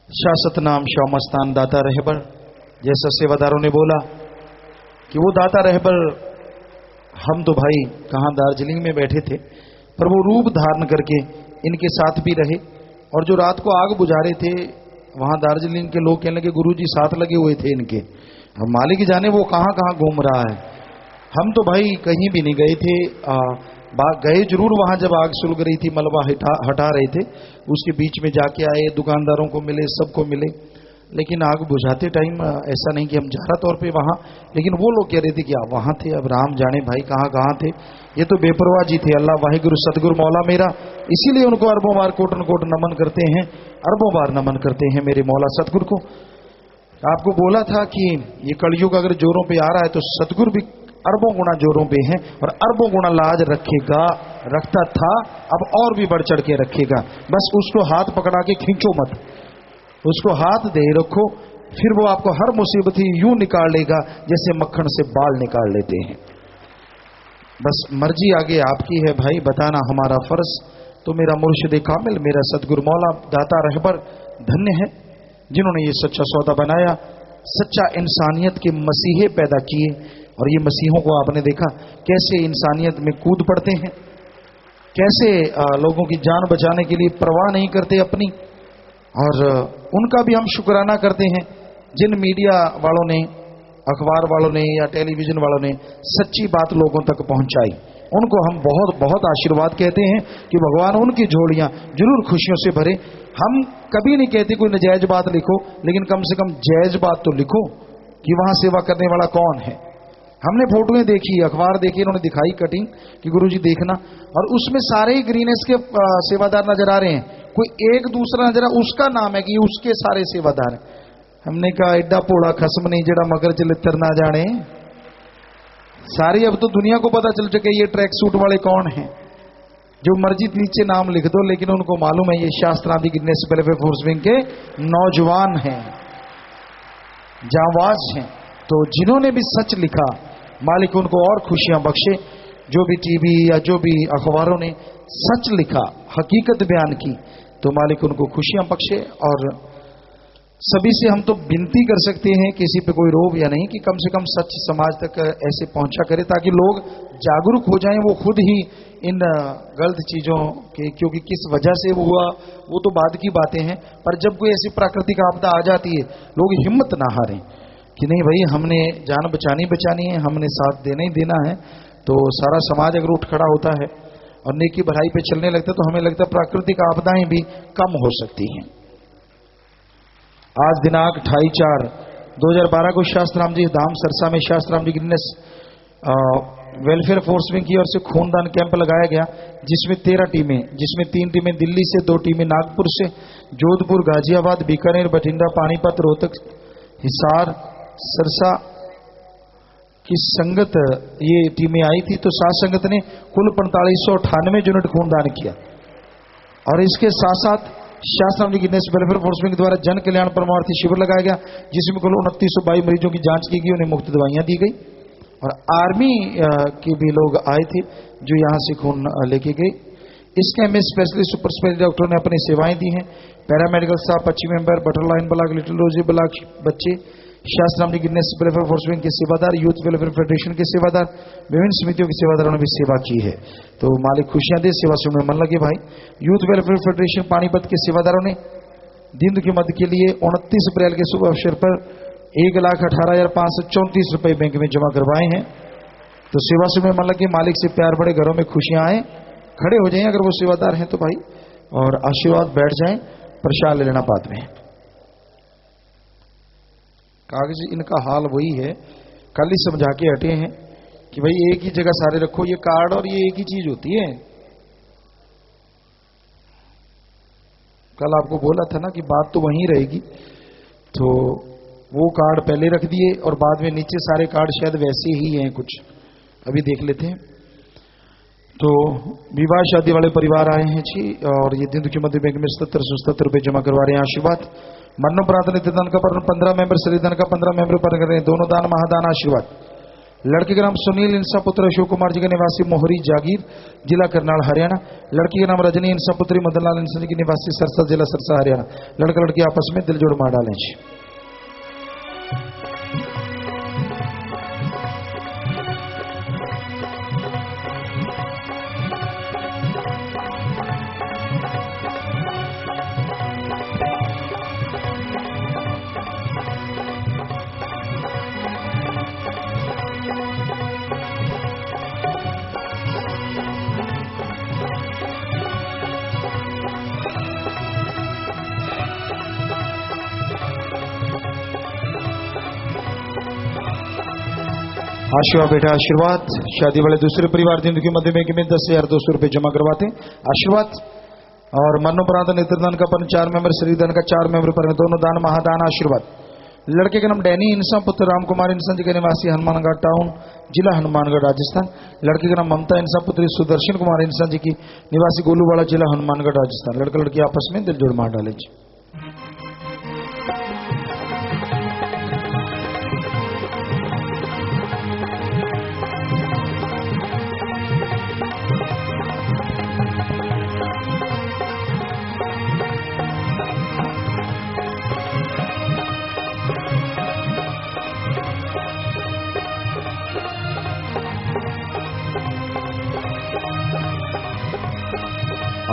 शाश्वत नाम शौमस्तान दाता रहबर, जैसा सेवादारों ने बोला कि वो दाता रहबर, हम तो भाई कहाँ दार्जिलिंग में बैठे थे, पर वो रूप धारण करके इनके साथ भी रहे। और जो रात को आग बुझा रहे थे वहां दार्जिलिंग के लोग कहने लगे गुरुजी साथ लगे हुए थे इनके। अब मालिक जाने वो कहाँ कहाँ घूम रहा है। हम तो भाई कहीं भी नहीं गए थे। गए जरूर वहां जब आग सुलग रही थी, मलबा हटा रहे थे, उसके बीच में जाके आए, दुकानदारों को मिले, सबको मिले। लेकिन आग बुझाते टाइम ऐसा नहीं कि हम जाहिर तौर पे वहां, लेकिन वो लोग कह रहे थे कि आप वहां थे। अब राम जाने भाई कहाँ कहाँ थे। ये तो बेपरवाह जी थे। अल्लाह वाहिगुरु सतगुरु मौला मेरा, इसीलिए उनको अरबों बार कोटन कोट नमन करते हैं, अरबों बार नमन करते हैं मेरे मौला सतगुरु को। आपको बोला था कि ये कलयुग अगर जोरों पे आ रहा है तो सतगुरु भी अरबों गुना जोरों पे है और अरबों गुना लाज रखेगा, रखता था, अब और भी बढ़ चढ़ के रखेगा। बस उसको हाथ पकड़ा के खींचो मत, उसको हाथ दे रखो, फिर वो आपको हर मुसीबत ही यूं निकाल लेगा जैसे मक्खन से बाल निकाल लेते हैं। बस मर्जी आगे आपकी है भाई, बताना हमारा फर्ज। तो मेरा मुर्शिद कामिल, मेरा सतगुरु मौला दाता रहबर धन्य है जिन्होंने ये सच्चा सौदा बनाया, सच्चा इंसानियत के मसीहे पैदा किए। और ये मसीहों को आपने देखा कैसे इंसानियत में कूद पड़ते हैं, कैसे लोगों की जान बचाने के लिए परवाह नहीं करते अपनी। और उनका भी हम शुक्राना करते हैं जिन मीडिया वालों ने, अखबार वालों ने या टेलीविजन वालों ने सच्ची बात लोगों तक पहुंचाई। उनको हम बहुत बहुत आशीर्वाद कहते हैं कि भगवान उनकी झोलियां जरूर खुशियों से भरे। हम कभी नहीं कहते कोई नजायज बात लिखो, लेकिन कम से कम जायज बात तो लिखो कि वहां सेवा करने वाला कौन है। हमने फोटोएं देखी, अखबार देखी, इन्होंने दिखाई कटिंग कि गुरुजी देखना, और उसमें सारे ही ग्रीनेस के सेवादार नजर आ रहे हैं। कोई एक दूसरा नजर, उसका नाम है कि उसके सारे सेवादार हैं। हमने कहा एडा पोड़ा खसम नहीं जड़ा मगर चलित्र ना जाने। सारी अब तो दुनिया को पता चल चुके ये ट्रैक सूट वाले कौन हैं। जो मर्जी नीचे नाम लिख दो, लेकिन उनको मालूम है ये शास्त्रांतिक गिरनेस वेलफेयर फोर्स विंग के नौजवान हैं, जांबाज हैं। तो जिन्होंने भी सच लिखा, मालिक उनको और खुशियां बख्शे। जो भी टीवी या जो भी अखबारों ने सच लिखा, हकीकत बयान की, तो मालिक उनको खुशियां बख्शे। और सभी से हम तो विनती कर सकते हैं, किसी पे कोई रोब या नहीं, कि कम से कम सच समाज तक ऐसे पहुंचा करे ताकि लोग जागरूक हो जाएं। वो खुद ही इन गलत चीजों के, क्योंकि किस वजह से वो हुआ वो तो बाद की बातें हैं, पर जब कोई ऐसी प्राकृतिक आपदा आ जाती है लोग हिम्मत ना हारें कि नहीं भाई हमने जान बचानी है, हमने साथ देना ही देना है। तो सारा समाज अगर उठ खड़ा होता है और नेकी भलाई पे चलने लगता है तो हमें लगता है प्राकृतिक आपदाएं भी कम हो सकती हैं। आज दिनांक 28/4/2012 को शास्त्राम जी धाम सरसा में शास्त्राम जी गिरनेस वेलफेयर फोर्स विंग की ओर से खूनदान कैंप लगाया गया, जिसमें 13 टीमें, जिसमें 3 टीमें दिल्ली से, 2 टीमें नागपुर से, जोधपुर, गाजियाबाद, बीकानेर, बठिंडा, पानीपत, रोहतक, हिसार, सरसा की संगत ये टीमें आई थी। तो सात संगत ने कुल 4598 यूनिट खूनदान किया। और इसके साथ साथ शास्त्राम जी गिनेस वेलफेयर फोर्समेंट के द्वारा जन कल्याण परमार्थी शिविर लगाया गया, जिसमें कुल 2922 मरीजों की जांच की गई, उन्हें मुफ्त दवाइयां दी गई। और आर्मी के भी लोग आए थे जो यहाँ से खून लेके गए। इसके में स्पेशलिस्ट सुपर स्पेशलिस्ट डॉक्टरों ने अपनी सेवाएं दी हैं। पैरामेडिकल स्टाफ 25 मेंबर, बटरलाइन ब्लॉक, लिटिल रोजी ब्लॉक बच्चे, शास्त्राम जी गिनेस वेलफेयर फोर्समेंट के सेवादार, यूथ वेलफेयर फेडरेशन के सेवादार, विभिन्न समितियों के सेवादारों ने भी सेवा की है। तो मालिक खुशियां दे, सेवा से उन्हें मन लगे भाई। यूथ वेलफेयर फेडरेशन पानीपत के सेवादारों ने दीन की मदद के लिए 29 अप्रैल के शुभ अवसर पर 1,18,534 रुपए बैंक में जमा करवाए हैं। तो सेवा से उन्हें मन लगे, मालिक से प्यार बढ़े, घरों में खुशियां आए। खड़े हो जाएं अगर वो सेवादार हैं तो भाई, और आशीर्वाद बैठ जाएं, प्रसाद ले लेना बाद में। कागज इनका हाल वही है, कल ही समझा के हटे हैं कि भाई एक ही जगह सारे रखो, ये कार्ड और ये एक ही चीज होती है। कल आपको बोला था ना कि बात तो वहीं रहेगी, तो वो कार्ड पहले रख दिए और बाद में नीचे सारे कार्ड शायद वैसे ही हैं कुछ, अभी देख लेते हैं। तो विवाह शादी वाले परिवार आए हैं जी, और ये दिन की मध्य बैंक में 77 रुपए जमा करवा रहे हैं। आशीर्वाद मरणोपरांत नित्यदान का 15 मेंबर, शरीरदान का 15 मेंबर पर कर रहे हैं, दोनों दान महादान। आशीर्वाद लड़के का नाम सुनील इंसा पुत्र अशोक कुमार जी का निवासी मोहरी जागीर, जिला करनाल हरियाणा। लड़की का नाम रजनी इंसा पुत्री मदनलाल इंसा जी की निवासी सरसा, जिला सरसा हरियाणा। लड़का लड़की आपस में दिल जोड़ मार डालें जी। आशीर्वाद बेटा आशीर्वाद। शादी वाले दूसरे परिवार दिन की मध्य बैंक में 10,200 रुपए जमा करवाते हैं। आशीर्वाद। और मरणोपरांत नेत्रदान का 4 मेंबर, शरीरदान का 4 मेंबर पर दोनों दान महादान। आशीर्वाद लड़के का नाम डैनी इंसा पुत्र राम कुमार इंसा जी का निवासी हनुमानगढ़ टाउन, जिला हनुमानगढ़ राजस्थान। लड़की का नाम ममता इंसा पुत्री सुदर्शन कुमार इंसा जी की निवासी गोलूवाड़ा, जिला हनुमानगढ़ राजस्थान। लड़का लड़की आपस में दिल जोड़ मार डाले जी।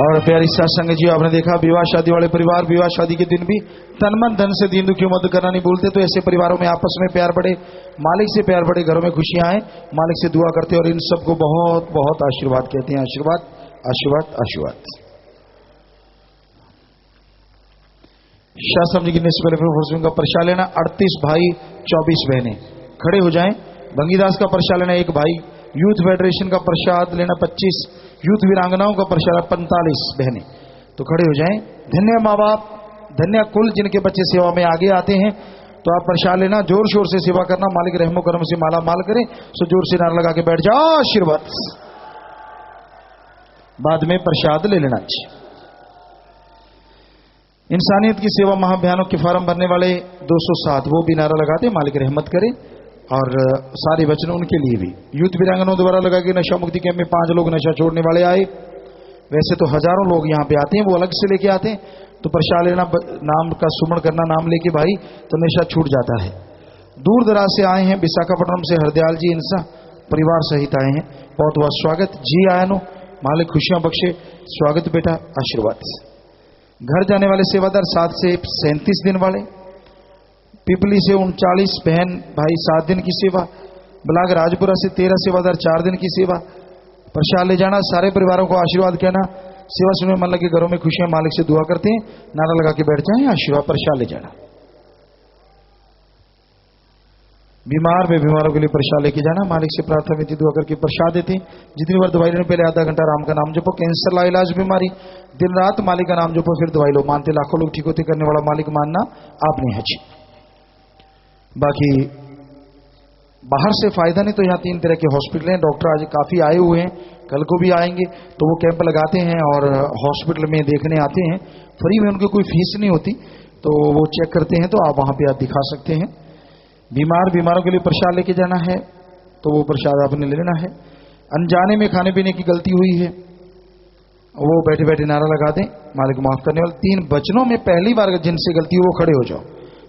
और प्यारी साथ संगत जी, आपने देखा विवाह शादी वाले परिवार विवाह शादी के दिन भी तन मन धन से दीन दुखियों मदद करना नहीं भूलते। तो ऐसे परिवारों में आपस में प्यार बढ़े, मालिक से प्यार बढ़े, घरों में खुशियां आए, मालिक से दुआ करते और इन सबको बहुत बहुत आशीर्वाद कहते हैं। आशीर्वाद आशीर्वाद आशीर्वाद। शास्त्र जी की वेलफेयर का प्रसाद लेना 38 भाई 24 बहनें, खड़े हो जाएं। भंगीदास का प्रसाद लेना 1 भाई, यूथ फेडरेशन का प्रसाद लेना 25, यूथ वीरांगनाओं का प्रसाद 45 बहनें। तो खड़े हो जाएं। धन्य माँ बाप, धन्य कुल जिनके बच्चे सेवा में आगे आते हैं। तो आप प्रसाद लेना, जोर शोर से सेवा करना, मालिक रहमो करम से माला माल करें। सो जोर से नारा लगा के बैठ जाओ। आशीर्वाद बाद में प्रसाद ले लेना चाहिए। इंसानियत की सेवा महाअभियानों के फार्म भरने वाले 207 वो भी नारा लगाते, मालिक रहमत करे। और सारे वचन उनके लिए भी। यूथ वीरांगनाओं द्वारा लगा के नशा मुक्ति कैंप में 5 लोग नशा छोड़ने वाले आए। वैसे तो हजारों लोग यहाँ पे आते हैं, वो अलग से लेके आते हैं। तो प्रसाद लेना, नाम का सुमरण करना, नाम लेके भाई तो नशा छूट जाता है। दूर दराज से आए हैं, विशाखापट्टनम से हरदयाल जी इंसा परिवार सहित आए हैं, बहुत बहुत स्वागत जी। आया नो, मालिक खुशियां बख्शे, स्वागत बेटा, आशीर्वाद। घर जाने वाले सेवादार 7 से 37 दिन वाले, पिपली से 39 बहन भाई 7 दिन की सेवा, ब्लाक राजपुरा से 13 सेवादार 4 दिन की सेवा। प्रसाद ले जाना, सारे परिवारों को आशीर्वाद कहना, सेवा सुनने मन लगे, घरों में खुशियां, मालिक से दुआ करते हैं, नारा लगा के बैठ जाएं। आशीर्वाद प्रसाद ले जाना। बीमार में बीमारों के लिए प्रसाद लेके जाना, मालिक से प्रार्थना विधि दुआ करके प्रसाद देते। जितनी बार दवाई लेने पहले आधा घंटा राम का नाम जपो। कैंसर ला इलाज बीमारी, दिन रात मालिक का नाम जपो, फिर दवाई लो। मानते लाखों लोग ठीक होते, करने वाला मालिक मानना आपने है जी। बाकी बाहर से फायदा नहीं, तो यहाँ 3 तरह के हॉस्पिटल हैं। डॉक्टर आज काफी आए हुए हैं, कल को भी आएंगे, तो वो कैंप लगाते हैं और हॉस्पिटल में देखने आते हैं। फ्री में, उनकी कोई फीस नहीं होती, तो वो चेक करते हैं, तो आप वहां पे आप दिखा सकते हैं। बीमारों के लिए प्रसाद लेके जाना है, तो वो प्रसाद आपने ले लेना है। अनजाने में खाने पीने की गलती हुई है, वो बैठे बैठे नारा लगा दें, मालिक माफ करने वाले। 3 वचनों में पहली बार जिनसे गलती हो वो खड़े हो जाओ।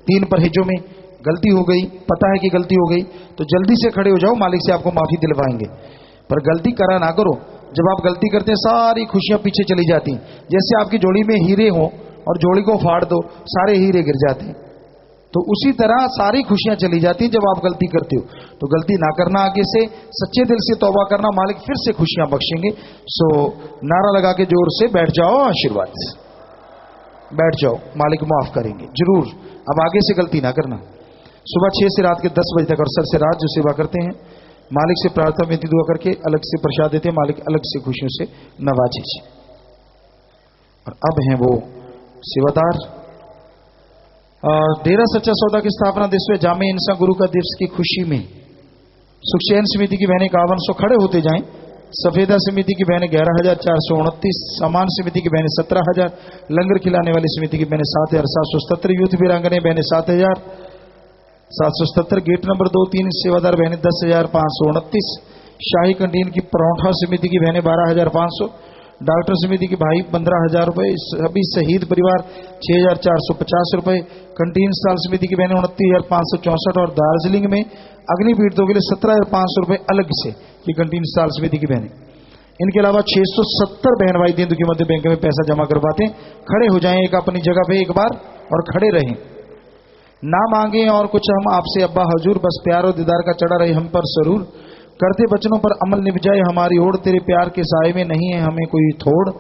3 परहेजों में गलती हो गई, पता है कि गलती हो गई, तो जल्दी से खड़े हो जाओ, मालिक से आपको माफी दिलवाएंगे। पर गलती करा ना करो। जब आप गलती करते हैं सारी खुशियां पीछे चली जाती हैं। जैसे आपकी जोड़ी में हीरे हो और जोड़ी को फाड़ दो, सारे हीरे गिर जाते हैं, तो उसी तरह सारी खुशियां चली जाती हैं जब आप गलती करते हो। तो गलती ना करना, आगे से सच्चे दिल से तौबा करना, मालिक फिर से खुशियां बख्शेंगे। सो नारा लगा के जोर से बैठ जाओ, आशीर्वाद से बैठ जाओ, मालिक माफ करेंगे जरूर। अब आगे से गलती ना करना। सुबह 6 से रात के 10 बजे तक और सर से रात जो सेवा करते हैं, मालिक से प्रार्थना विनती दुआ करके अलग से प्रसाद देते हैं, मालिक अलग से खुशियों से नवाजे। और अब हैं वो सेवादार। डेरा सच्चा सौदा की स्थापना दिवस में जामे इंसान गुरु का दिवस की खुशी में सुखचैन समिति की बहनें 5100 खड़े होते जाएं। सफेदा समिति की बहनें 11,429, समान समिति की बहनें 17,000, लंगर खिलाने वाली समिति की बहनें 7,777, यूथ वीरांगने बहनें 7,777, गेट नंबर 2-3 सेवादार बहनें 10,529, शाही कंटीन की परौठा समिति की बहनें 12,500, डॉक्टर समिति के भाई 15,000 रुपए, सभी शहीद परिवार 6,450 रुपए, कंटीन स्टॉल समिति की बहनें 29,564 और दार्जिलिंग में अग्नि पीड़ितों के लिए 17,500 रुपए अलग से ये कंटीन स्टॉल समिति की बहनें। इनके अलावा 670 बहन भाई दीन दुखी मध्य बैंक में पैसा जमा करवाते हैं। खड़े हो जाएं एक अपनी जगह पे एक बार और खड़े रहें, ना मांगे और कुछ हम आपसे अब्बा हजूर, बस प्यार और दीदार का चढ़ा रहे हम पर सरूर, करते बचनों पर अमल निभ जाए हमारी ओर, तेरे प्यार के साए में नहीं है हमें कोई थोड़।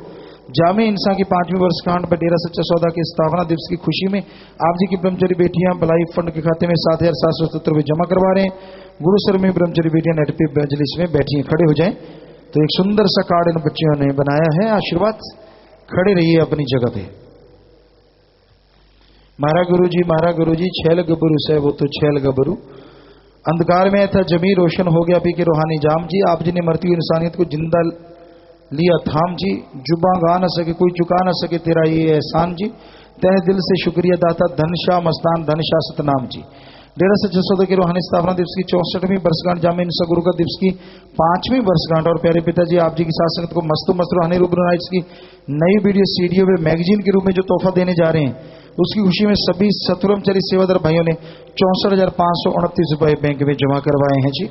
जामे इंसान की 5वीं वर्षगांठ पर डेरा सच्चा सौदा के स्थापना दिवस की खुशी में आप जी की ब्रह्मचरी बेटियां भलाई फंड के खाते में 7,777 रुपए जमा करवा रहे हैं। गुरु सर में ब्रह्मचरी बेटियां नेट पे मजलिस में बैठी हैं, खड़े हो जाएं। तो एक सुंदर सा कार्ड इन बच्चियों ने बनाया है, आशीर्वाद। खड़े रहिए अपनी जगह पे। मारा गुरु जी छैल गबरू से वो तो छैल गबरू, अंधकार में था जमी रोशन हो गया पी के रूहानी जाम जी। आप जी ने मरती हुई इंसानियत को जिंदा लिया थाम जी, जुबा गा न सके कोई चुका न सके तेरा ये एहसान जी, तह दिल से शुक्रिया दाता धनशाह मस्तान धनशाह सतनाम जी। डेरा सच्चा सौदा की रूहानी स्थापना दिवस की 64वीं वर्षगांठ, जामे इंसान गुरु का दिवस की 5वीं वर्षगांठ और प्यारे पिताजी आप जी की साथ संगत को मस्त रूहानी रूबरू नाइट्स की नई वीडियो सीडीओ में मैगजीन के रूप में जो तोहफा देने जा रहे हैं, उसकी खुशी में सभी सतुरमचरी सेवादार भाइयों ने 64,529 रुपए बैंक में जमा करवाए हैं जी।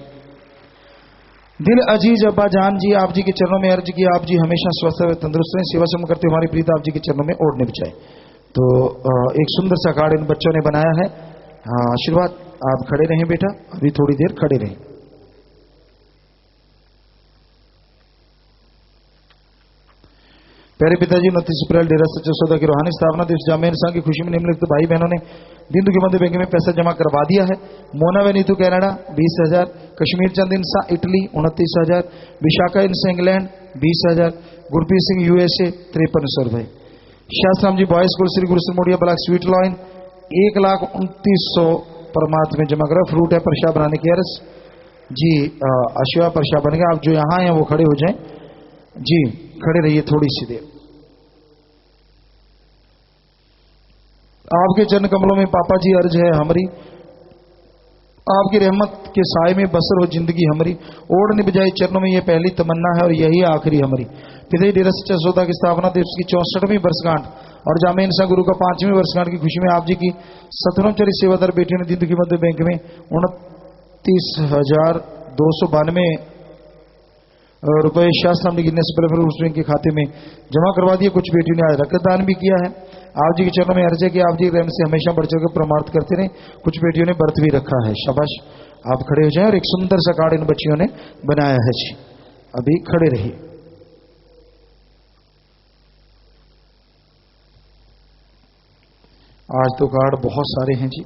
दिल अजीज अब्बा जान जी, आप जी के चरणों में अर्ज की आप जी हमेशा स्वस्थ व तंदुरुस्त रहें, सेवा सम करते हमारी प्रीत आप जी के चरणों में ओढ़ने बचाए। तो एक सुंदर सा कार्ड इन बच्चों ने बनाया है, आशीर्वाद। आप खड़े रहें बेटा, अभी थोड़ी देर खड़े रहें। प्यारे पिताजी 29 अप्रैल डेरा सच्चा सौदा की रूहानी स्थापना दिवस जामे इंसान की खुशी में निम्नलिखित भाई बहनों ने दिन दुखी मध्य बैंक में पैसा जमा करवा दिया है। मोना वेनीतू कनाडा 20,000, कश्मीर चंद इंसा इटली 29,000, विशाखा इंसा इंग्लैंड 20,000, गुरप्रीत सिंह यूएसए 5300 रुपए, शास्त्राम जी बॉयज स्कूल श्री गुरु मोड़िया ब्लॉक स्वीट लॉइन 1,29,000 परमात्मा में जमा करा। फ्रूट है प्रसाद बनाने की अर्ज जी, आशीर्वाद प्रसाद बनेगा। आप जो यहाँ हैं वो खड़े हो जाएं जी, खड़े रहिए थोड़ी सी देर। आपके चरण कमलों में पापा जी अर्ज है हमारी, आपकी रहमत के साए में बसर हो जिंदगी हमारी, ओढ़ निभ जाए चरणों में ये पहली तमन्ना है और यही आखिरी हमारी। पिताजी डेरा सच्चा सौदा की स्थापना दिवस की 64वीं वर्षगांठ और जामे इंसान गुरु का 5वीं वर्षगांठ की खुशी में आप जी की सतरमचरी सेवादार बेटियों ने दिन दुखी मध्य बैंक में 29,292 रुपए शास्त्राम जी गिनने से पहले बैंक के खाते में जमा करवा दिए। कुछ बेटियों ने आज रक्तदान भी किया है। आप जी के चरणों में अर्ज है कि आप जी रहम से हमेशा बढ़ चढ़कर प्रमाणित करते रहे। कुछ बेटियों ने व्रत भी रखा है, शाबाश। आप खड़े हो जाएं और एक सुंदर सा कार्ड इन बच्चियों ने बनाया है जी, अभी खड़े रहिए। आज तो कार्ड बहुत सारे हैं जी।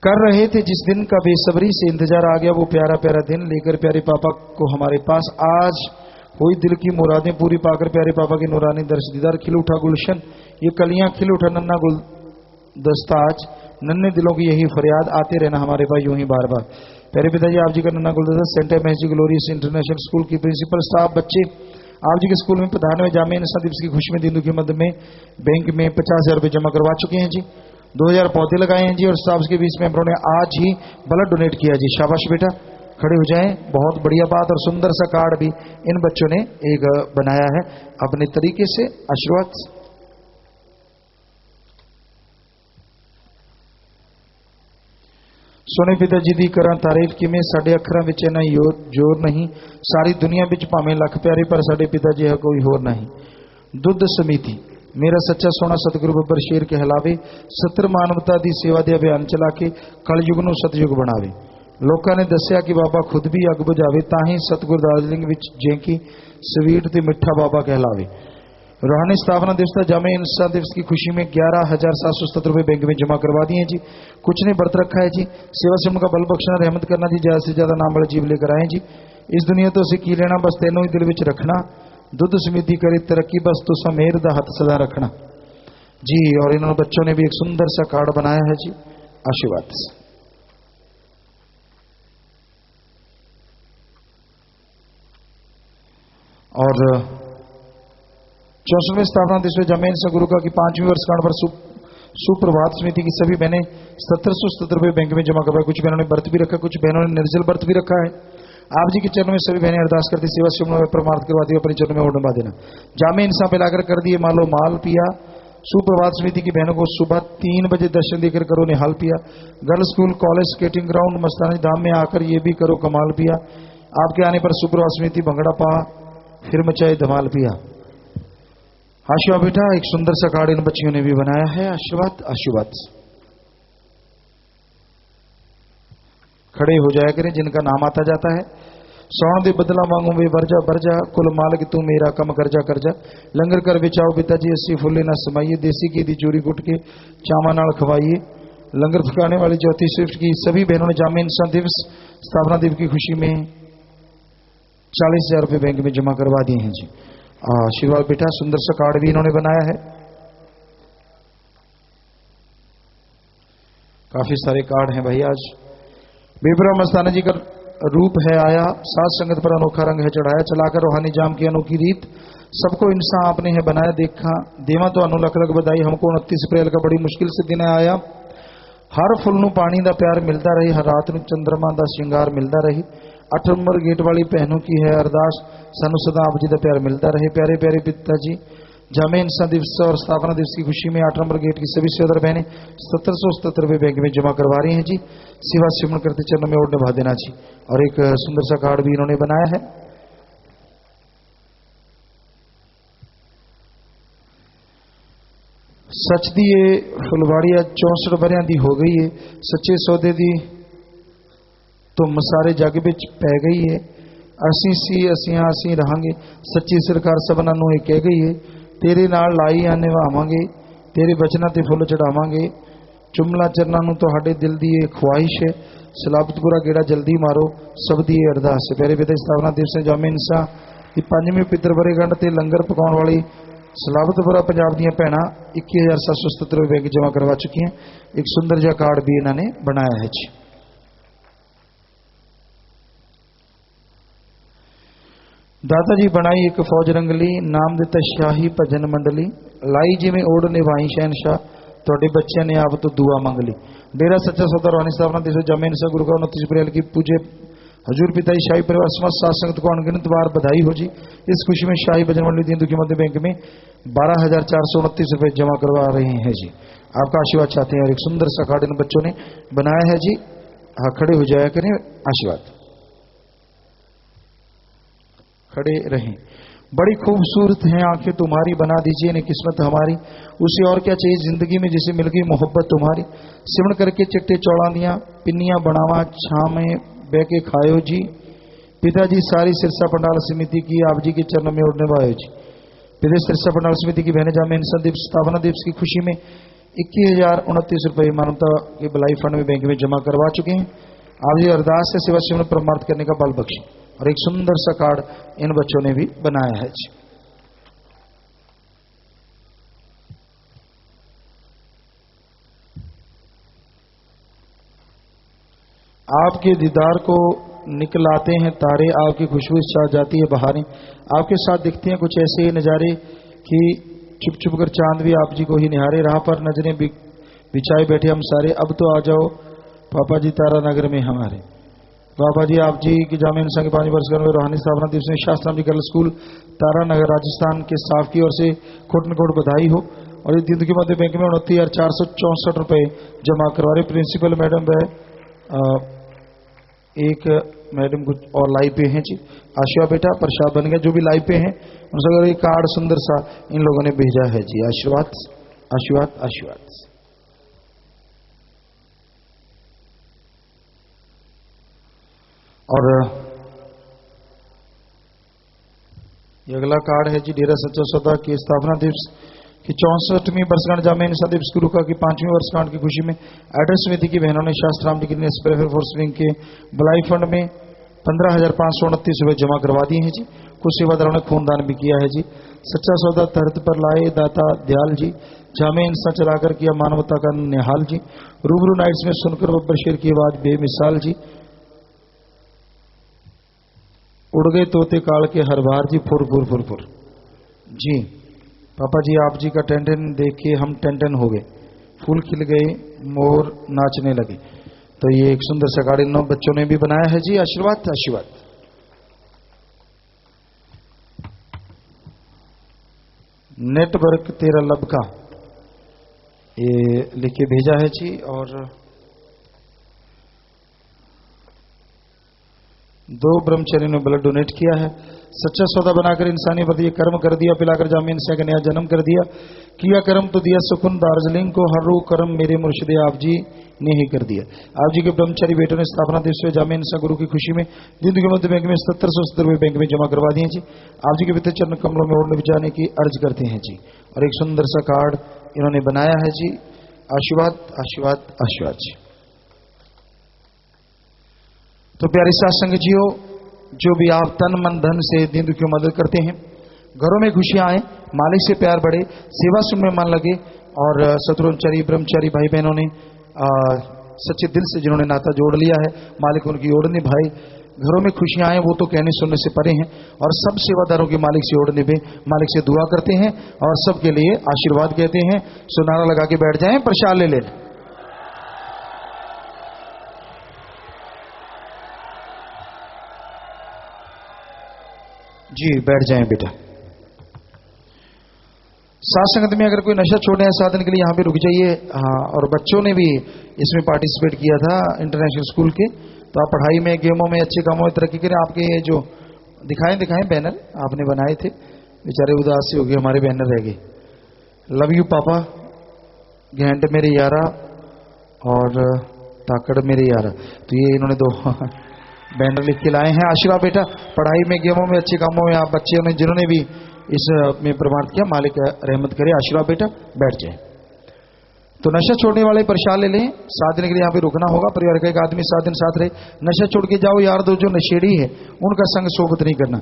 कर रहे थे जिस दिन का बेसब्री से इंतजार, आ गया वो प्यारा प्यारा दिन लेकर प्यारे पापा को हमारे पास। आज हुई दिल की मुरादें पूरी पाकर प्यारे पापा के नूरानी दर्श दीदार, खिल उठा गुलशन ये कलियां, खिल उठा नन्ना गुलदस्ता आज नन्हे दिलों की यही फरियाद, आते रहना हमारे पास यूं ही बार बार। प्यारे पिताजी, आप जी का नन्ना गुलदस्ता सेंट मैजी ग्लोरियस इंटरनेशनल स्कूल की प्रिंसिपल स्टाफ, बच्चे आप जी के स्कूल में प्रधान में जामिया इंसान दिवस की खुशी में दीन दुखी मद में बैंक में 50,000 रुपये जमा करवा चुके हैं जी। 2000 पौधे लगाए हैं जी और स्टाफ के 20 मेंबरों ने आज ही ब्लड डोनेट किया जी। शाबाश बेटा, खड़े हो जाएं। बहुत बढ़िया बात। और सुंदर सा कार्ड भी इन बच्चों ने एक बनाया है अपने तरीके से। आशीर्वाद। सोने पिताजी दी करा तारीफ किवें, साडे अखरां विच इन्ना जोर नहीं, सारी दुनिया विच भावें लख प्यारे पर साडे पिताजी है कोई होर नहीं। दुध समिति, मेरा सच्चा सोना सतगुरु बब्बर शेर कहलावे, 70 मानवता दी सेवा दे अभियान चला के कलयुग नूं सतयुग बनावे। लोकां ने दस्सिया कि बाबा खुद भी अग बुझावे, तां ही सतगुरु दार्जिलिंग विच जेंकी स्वीट ते मिठा बाबा कहलावे। रूहानी स्थापना दिवस का जामे इंसान दिवस की खुशी में 11,770 रुपये बैंक में जमा करवा दिए जी। कुछ ने व्रत रखा है जी। सेवा से उनका बल बख्शना, रहमत करना जी। ज्यादा से ज्यादा नाम वाले जीव लेकर आए जी। इस दुनिया तो असीं की लेना, बस तेनों ही दिल विच रखना। दुध समिति करे तरक्की, बस तुसा मेहर दा हथ सदा रखना जी। और इन्होंने बच्चों ने भी एक सुंदर सा कार्ड बनाया है जी। आशीर्वाद। और 64वें स्थापना दिवस में जमीन से गुरु का की 5वीं वर्षगांठ पर सुप्रभात समिति की सभी बहनें 1770 रुपये बैंक में जमा करवाए। कुछ बहनों ने व्रत भी रखा, कुछ बहनों ने निर्जल व्रत भी रखा है। आप जी के चरणों में सभी बहनें अरदास करती, सेवा से परमार्थ करवाती हुई अपने चरणों में और डुबा देना। जामे इंसान पिलाकर कर दिए मालो माल पिया। सुप्रभात समिति की बहनों को सुबह 3 बजे दर्शन देकर करो निहाल पिया। Girls school, college, skating ground, Mastani Dham में आकर ये भी करो कमाल पिया। आपके आने पर सुप्रभात समिति भंगड़ा पा फिर मचाए धमाल पिया। आशीर्वाद बेटा, एक सुंदर सा कार्ड इन बच्चियों ने भी बनाया है। आशीर्वाद। आशीर्वाद। खड़े हो जाया करें जिनका नाम आता जाता है। सौण दे बदला मांगू वे बरजा बरजा, कुल मालक तू मेरा कम करजा करजा। लंगर कर बिछाओ पिताजी, 80 फुल्ले ना समाइए। देसी घी दी चूरी कुट के चावा नाल खवाइए। लंगर पकाने वाली ज्योति स्विफ्ट की सभी बहनों ने जामे इंसान दिवस स्थापना दिवस की खुशी में 40,000 रुपये बैंक में जमा करवा दिए हैं जी। आशीर्वाद बेटा, सुंदर सा कार्ड भी इन्होंने बनाया है। काफी सारे कार्ड हैं भाई आज। बेबरा मस्ताना जी का रूप है आया, सात संगत पर अनोखा रंग है चढ़ाया। चलाकर रूहानी जाम की अनोखी रीत, सबको इंसान आपने है बनाया देखा। देवा तो अनु लख लख बधाई, हमको 29 अप्रैल का बड़ी मुश्किल से दिन आया। हर फुल नूं पानी दा प्यार मिलता रही, हर रात नूं चंद्रमा दा श्रृंगार मिलता रही। 8 नंबर गेट वाली बहनों की है अरदास, सानू सदा आप जी का प्यार मिलता रहे। प्यारे प्यारे पिताजी, जामे इंसान दिवस और स्थापना दिवस की खुशी में 8 नंबर गेट की सभी सेवादार बहनें 1770 रुपये बैंक में जमा करवा रही हैं जी। सेवा सिमरण करते चरणों में और निभा देना जी। और एक सुंदर सा कार्ड भी इन्होंने बनाया है। सच दी ये फुलवाड़िया 64 बरियां दी हो गई है। सच्चे सौदे दी तुम सारे जग विच पै गई है। असी सी असियां असी रहांगे, सच्ची सरकार सबना नूं ये कह गई है। तेरे नाल लाई आ निभावांगे, तेरे बचनां ते फुੱਲ चढ़ावांगे। चुमला चरनां नूं तुहाडे दिल दी ये ख्वाहिश है। सलाबतपुरा गेड़ा जल्दी मारो, सब दी ये अरदास है। प्यारे पिता स्थापना दिवस जामे इंसान की 5वीं पितर वर्षगांठ ते लंगर पकाउण वाली सलाबतपुरा पंजाब दीयां भैणां 21,770 रुपये बैंक जमा करवा चुकी हैं। एक सुंदर जिहा कार्ड भी इन्होंने बनाया है जी। दादा जी बनाई एक फौज रंगली, नाम दिता शाही भजन मंडली। लाई जिवें ओढ़ निभाई शहनशाह, तुहाडे बच्चों ने आप तो दुआ मंग ली। डेरा सच्चा सौदा रूहानी स्थापना दिवस जामे इंसान गुरु का 29 अप्रैल की पूजे हजूर पिता जी शाही परिवार समस्त सात संगत को अनगिनत बार बधाई हो जी। इस खुशी में शाही भजन मंडली दीन दुखी मध्य बैंक में 12,429 रुपये जमा करवा रहे हैं जी। आपका आशीर्वाद चाहते हैं और एक सुंदर सा कार्ड इन बच्चों ने बनाया है जी। हाँ, खड़े हो जाया करें। आशीर्वाद। खड़े रहें। बड़ी खूबसूरत हैं आंखें तुम्हारी, बना दीजिए ने किस्मत हमारी। उसे और क्या चाहिए जिंदगी में जिसे मिल गई मोहब्बत तुम्हारी। सिमरण करके चिट्टे चौड़ा दियां पिन्नियां बनावा, छां में बह के खायो जी। पिताजी सारी सिरसा पंडाल समिति की आप जी के चरणों में उड़ने वायो जी। पिता सिरसा पंडाल समिति की बहने जामे इंसान दिवस स्थापना दिवस की खुशी में 21,029 रुपये मानवता के भलाई फंड में बैंक में जमा करवा चुके हैं। आप जी अरदास से सेवा सिमरण परमार्थ करने का बल बख्शे। और एक सुंदर सा कार्ड इन बच्चों ने भी बनाया है जी। आपके दीदार को निकलाते हैं तारे, आपकी खुशबू छा जाती है बहारें, आपके साथ दिखते हैं कुछ ऐसे नज़ारे कि चुप चुप कर चांद भी आप जी को ही निहारे। राह पर नजरें बिछाए बैठे हम सारे, अब तो आ जाओ पापा जी तारा नगर में हमारे। पापा जी आप जी की जामिया इंसान के 5 वर्षगांठ में रूहानी स्थापना दिवस में शास्त्राम जी गर्ल स्कूल तारा नगर राजस्थान के स्टाफ की ओर से कोटन कोट बधाई हो। और इस दिन के मध्य बैंक में 29,464 रुपये जमा करवा रहे प्रिंसिपल मैडम व एक मैडम कुछ और लाइव पे हैं जी। आशीर्वाद बेटा प्रसाद बन गया, जो भी लाइव पे हैं उन सब एक कार्ड सुंदर सा इन लोगों ने भेजा है जी। आशीर्वाद आशीर्वाद आशीर्वाद। और ये अगला कार्ड है जी डेरा सच्चा सौदा के स्थापना दिवस की 64वीं वर्षगांठ जामिया इंसान दिवस गुरु का की 5वीं वर्षगांठ की खुशी में एड्रेस समिति की बहनों ने शास्त्राम जी की फोर्स विंग के भलाई फंड में 15,529 रुपये जमा करवा दिए हैं जी। कुछ सेवादारों ने खूनदान भी किया है जी। सच्चा सौदा धरती पर लाए दाता दयाल जी, जामिया इंसान चलाकर किया मानवता का निहाल जी। रूबरू नाइट्स में सुनकर बब्बर शेर की आवाज बेमिसाल जी। उड़ गए तोते काल के हर बार जी, फुर फुर फुर फुर जी। पापा जी आप जी का टेंटन देख के हम टेंटन हो गए, फूल खिल गए मोर नाचने लगे। तो ये एक सुंदर सा कार्ड इन बच्चों ने भी बनाया है जी। आशीर्वाद आशीर्वाद। नेटवर्क तेरा लब का ये लिख के भेजा है जी। और 2 ब्रह्मचारियों ने ब्लड डोनेट किया है। सच्चा सौदा बनाकर इंसानी पर दिए कर्म कर दिया, पिलाकर जामिया इंसान का नया जन्म कर दिया। किया कर्म तो दिया सुकून दार्जिलिंग को, हर रू कर्म मेरे मुर्शिदे आप जी ने ही कर दिया। आप जी के ब्रह्मचारी बेटों ने स्थापना दिवस में जामिया इंसान गुरु की खुशी में दिन के मध्य बैंक में 7770 रुपये बैंक में जमा करवा दिए जी। आप जी के पिता चरण कमलों में ओढ़ने जाने की अर्ज करते हैं जी। और एक सुंदर सा कार्ड इन्होंने बनाया है जी। आशीर्वाद आशीर्वाद आशीर्वाद जी। तो प्यारे साथ संगतियों, जो भी आप तन मन धन से दीन दुखियों की मदद करते हैं, घरों में खुशियां आए, मालिक से प्यार बढ़े, सेवा सुन में मन लगे, और सतुरंचारी ब्रह्मचारी भाई बहनों ने सच्चे दिल से जिन्होंने नाता जोड़ लिया है, मालिक उनकी ओर निभाए, घरों में खुशियां आए, वो तो कहने सुनने से परे हैं। और सब सेवादारों की मालिक से ओर निभे, मालिक से दुआ करते हैं और सबके लिए आशीर्वाद कहते हैं। सुनारा लगा के बैठ जाएं, प्रसाद ले लें जी। बैठ जाएं बेटा। साथ संगत में अगर कोई नशा छोड़ने या साधन के लिए यहाँ पे रुक जाइए। हाँ, और बच्चों ने भी इसमें पार्टिसिपेट किया था इंटरनेशनल स्कूल के, तो आप पढ़ाई में, गेमों में, अच्छे कामों में तरक्की करें। आपके ये जो दिखाएं बैनर आपने बनाए थे, बेचारे उदास से हो गए, हमारे बैनर रह गए। लव यू पापा, घंट मेरे यारा और ताकड़ मेरे यारा, तो ये इन्होंने 2 बैनर लिख के लाए हैं। आशीर्वाद बेटा, पढ़ाई में, गेमों में, अच्छे कामों में आप बच्चे ने जिन्होंने भी इस में प्रमाण किया, मालिक रहमत करे। आशीर्वाद बेटा, बैठ जाए। तो नशा छोड़ने वाले प्रसाद ले लें। 7 दिन के लिए यहाँ पे रुकना होगा। परिवार का एक आदमी 7 दिन साथ रहे। नशा छोड़ के जाओ यार, दो जो नशेड़ी है उनका संग सोबत नहीं करना।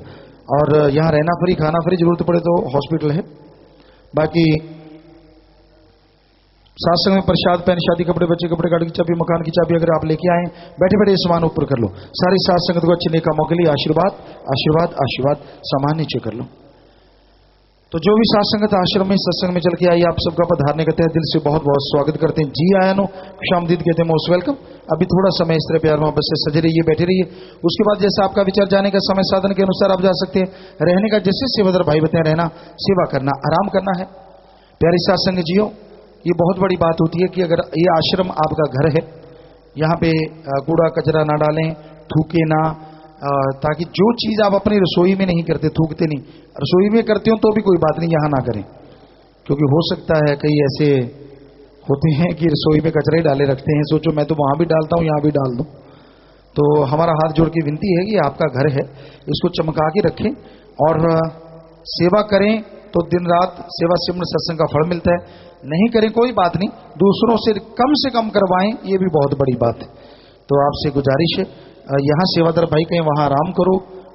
और यहाँ रहना फ्री, खाना फ्री, जरूरत पड़े तो हॉस्पिटल है। बाकी सात्संग में प्रसाद, पेन, शादी कपड़े, बच्चे कपड़े, गाड़ी की चाबी, मकान की चाबी अगर आप लेके आए, बैठे बैठे सामान ऊपर कर लो। सारी सात संगत को अच्छे नेक कामों के लिए आशीर्वाद आशीर्वाद आशीर्वाद सामान नीचे कर लो। तो जो भी सात संगत आश्रम में सत्संग में चल के आई, आप सबका पधारने का तहे दिल से बहुत बहुत स्वागत करते हैं। जी आया नो खुशामदीद कहते हैं, मोस्ट वेलकम। अभी थोड़ा समय इस तरह प्यार मोहब्बत से सजे रहिए, बैठे रहिए। उसके बाद जैसा आपका विचार, जाने का समय साधन के अनुसार आप जा सकते हैं। रहने का जैसे सेवादार भाई बताए, रहना, सेवा करना, आराम करना है। प्यारी सात संग जियो, ये बहुत बड़ी बात होती है कि अगर ये आश्रम आपका घर है, यहाँ पे कूड़ा कचरा ना डालें, थूके ना, ताकि जो चीज आप अपनी रसोई में नहीं करते, थूकते नहीं, रसोई में करते हो तो भी कोई बात नहीं, यहाँ ना करें। क्योंकि हो सकता है कई ऐसे होते हैं कि रसोई में कचरा ही डाले रखते हैं, सोचो मैं तो वहां भी डालता हूँ, यहाँ भी डाल दूं। तो हमारा हाथ जोड़ के विनती है कि आपका घर है, इसको चमका के रखें और सेवा करें। तो दिन रात सेवा सिमरन सत्संग का फल मिलता है। नहीं करें कोई बात नहीं, दूसरों से कम करवाएं, ये भी बहुत बड़ी बात है। तो आपसे गुजारिश है, यहाँ सेवादार भाई कहीं वहां आराम करो।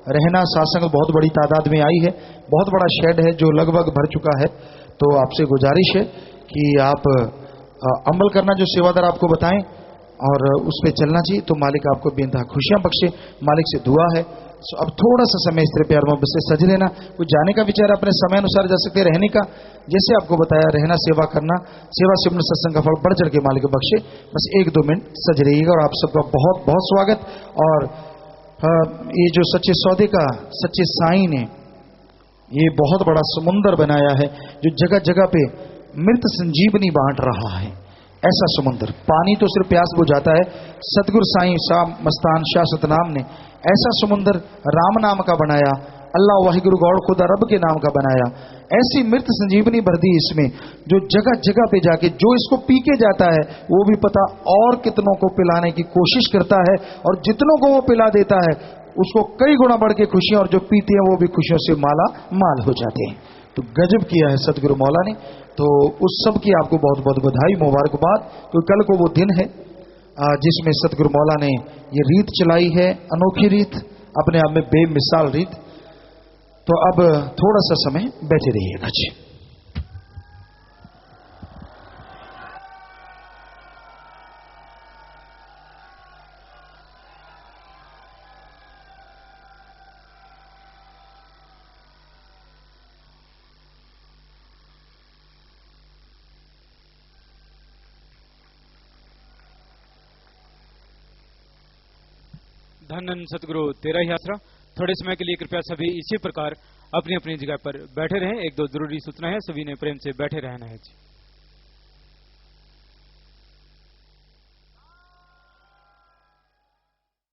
रहना, सात्संग बहुत बड़ी तादाद में आई है, बहुत बड़ा शेड है जो लगभग भर चुका है। तो आपसे गुजारिश है कि आप अमल करना जो सेवादार आपको बताएं, और उस पर चलना चाहिए। तो मालिक आपको बेइंतहा खुशियां बख्शे, मालिक से दुआ है। अब थोड़ा सा समय स्त्री प्यार मोहब्बत से सज लेना। कोई जाने का विचार अपने समय अनुसार जा सकते, रहने का जैसे आपको बताया, रहना, सेवा करना, सेवा से अपने सत्संग का फल बढ़ चढ़ के मालिक बख्शे। बस 1-2 मिनट सज रहिएगा। और आप सबका बहुत बहुत स्वागत। और ये जो सच्चे सौदे का सच्चे साईं ने ये बहुत बड़ा समुंदर बनाया है, जो जगह जगह पे मृत संजीवनी बांट रहा है। ऐसा समुंदर, पानी तो सिर्फ प्यास बुझाता है, सतगुरु साईं शाह मस्तान शाह सतनाम ने ऐसा समुंदर राम नाम का बनाया, अल्लाह वाहिगुरु गौड़ खुदा रब के नाम का बनाया। ऐसी मृत संजीवनी भर दी इसमें, जो जगह जगह पे जाके जो इसको पी के जाता है वो भी पता और कितनों को पिलाने की कोशिश करता है, और जितनों को वो पिला देता है उसको कई गुना बढ़ के खुशियां, और जो पीते हैं वो भी खुशियों से माला माल हो जाते हैं। तो गजब किया है सतगुरु मौला ने। तो उस सब की आपको बहुत बहुत बधाई, मुबारकबाद। तो कल को वो दिन है जिसमें सतगुरु मौला ने ये रीत चलाई है, अनोखी रीत, अपने आप में बेमिसाल रीत। तो अब थोड़ा सा समय बैठे रहिएगा जी। धन सतगुरु तेरा ही आसरा। थोड़े समय के लिए कृपया सभी इसी प्रकार अपनी अपनी जगह पर बैठे रहें। 1-2 जरूरी सूचना है, सभी ने प्रेम से बैठे रहना है जी।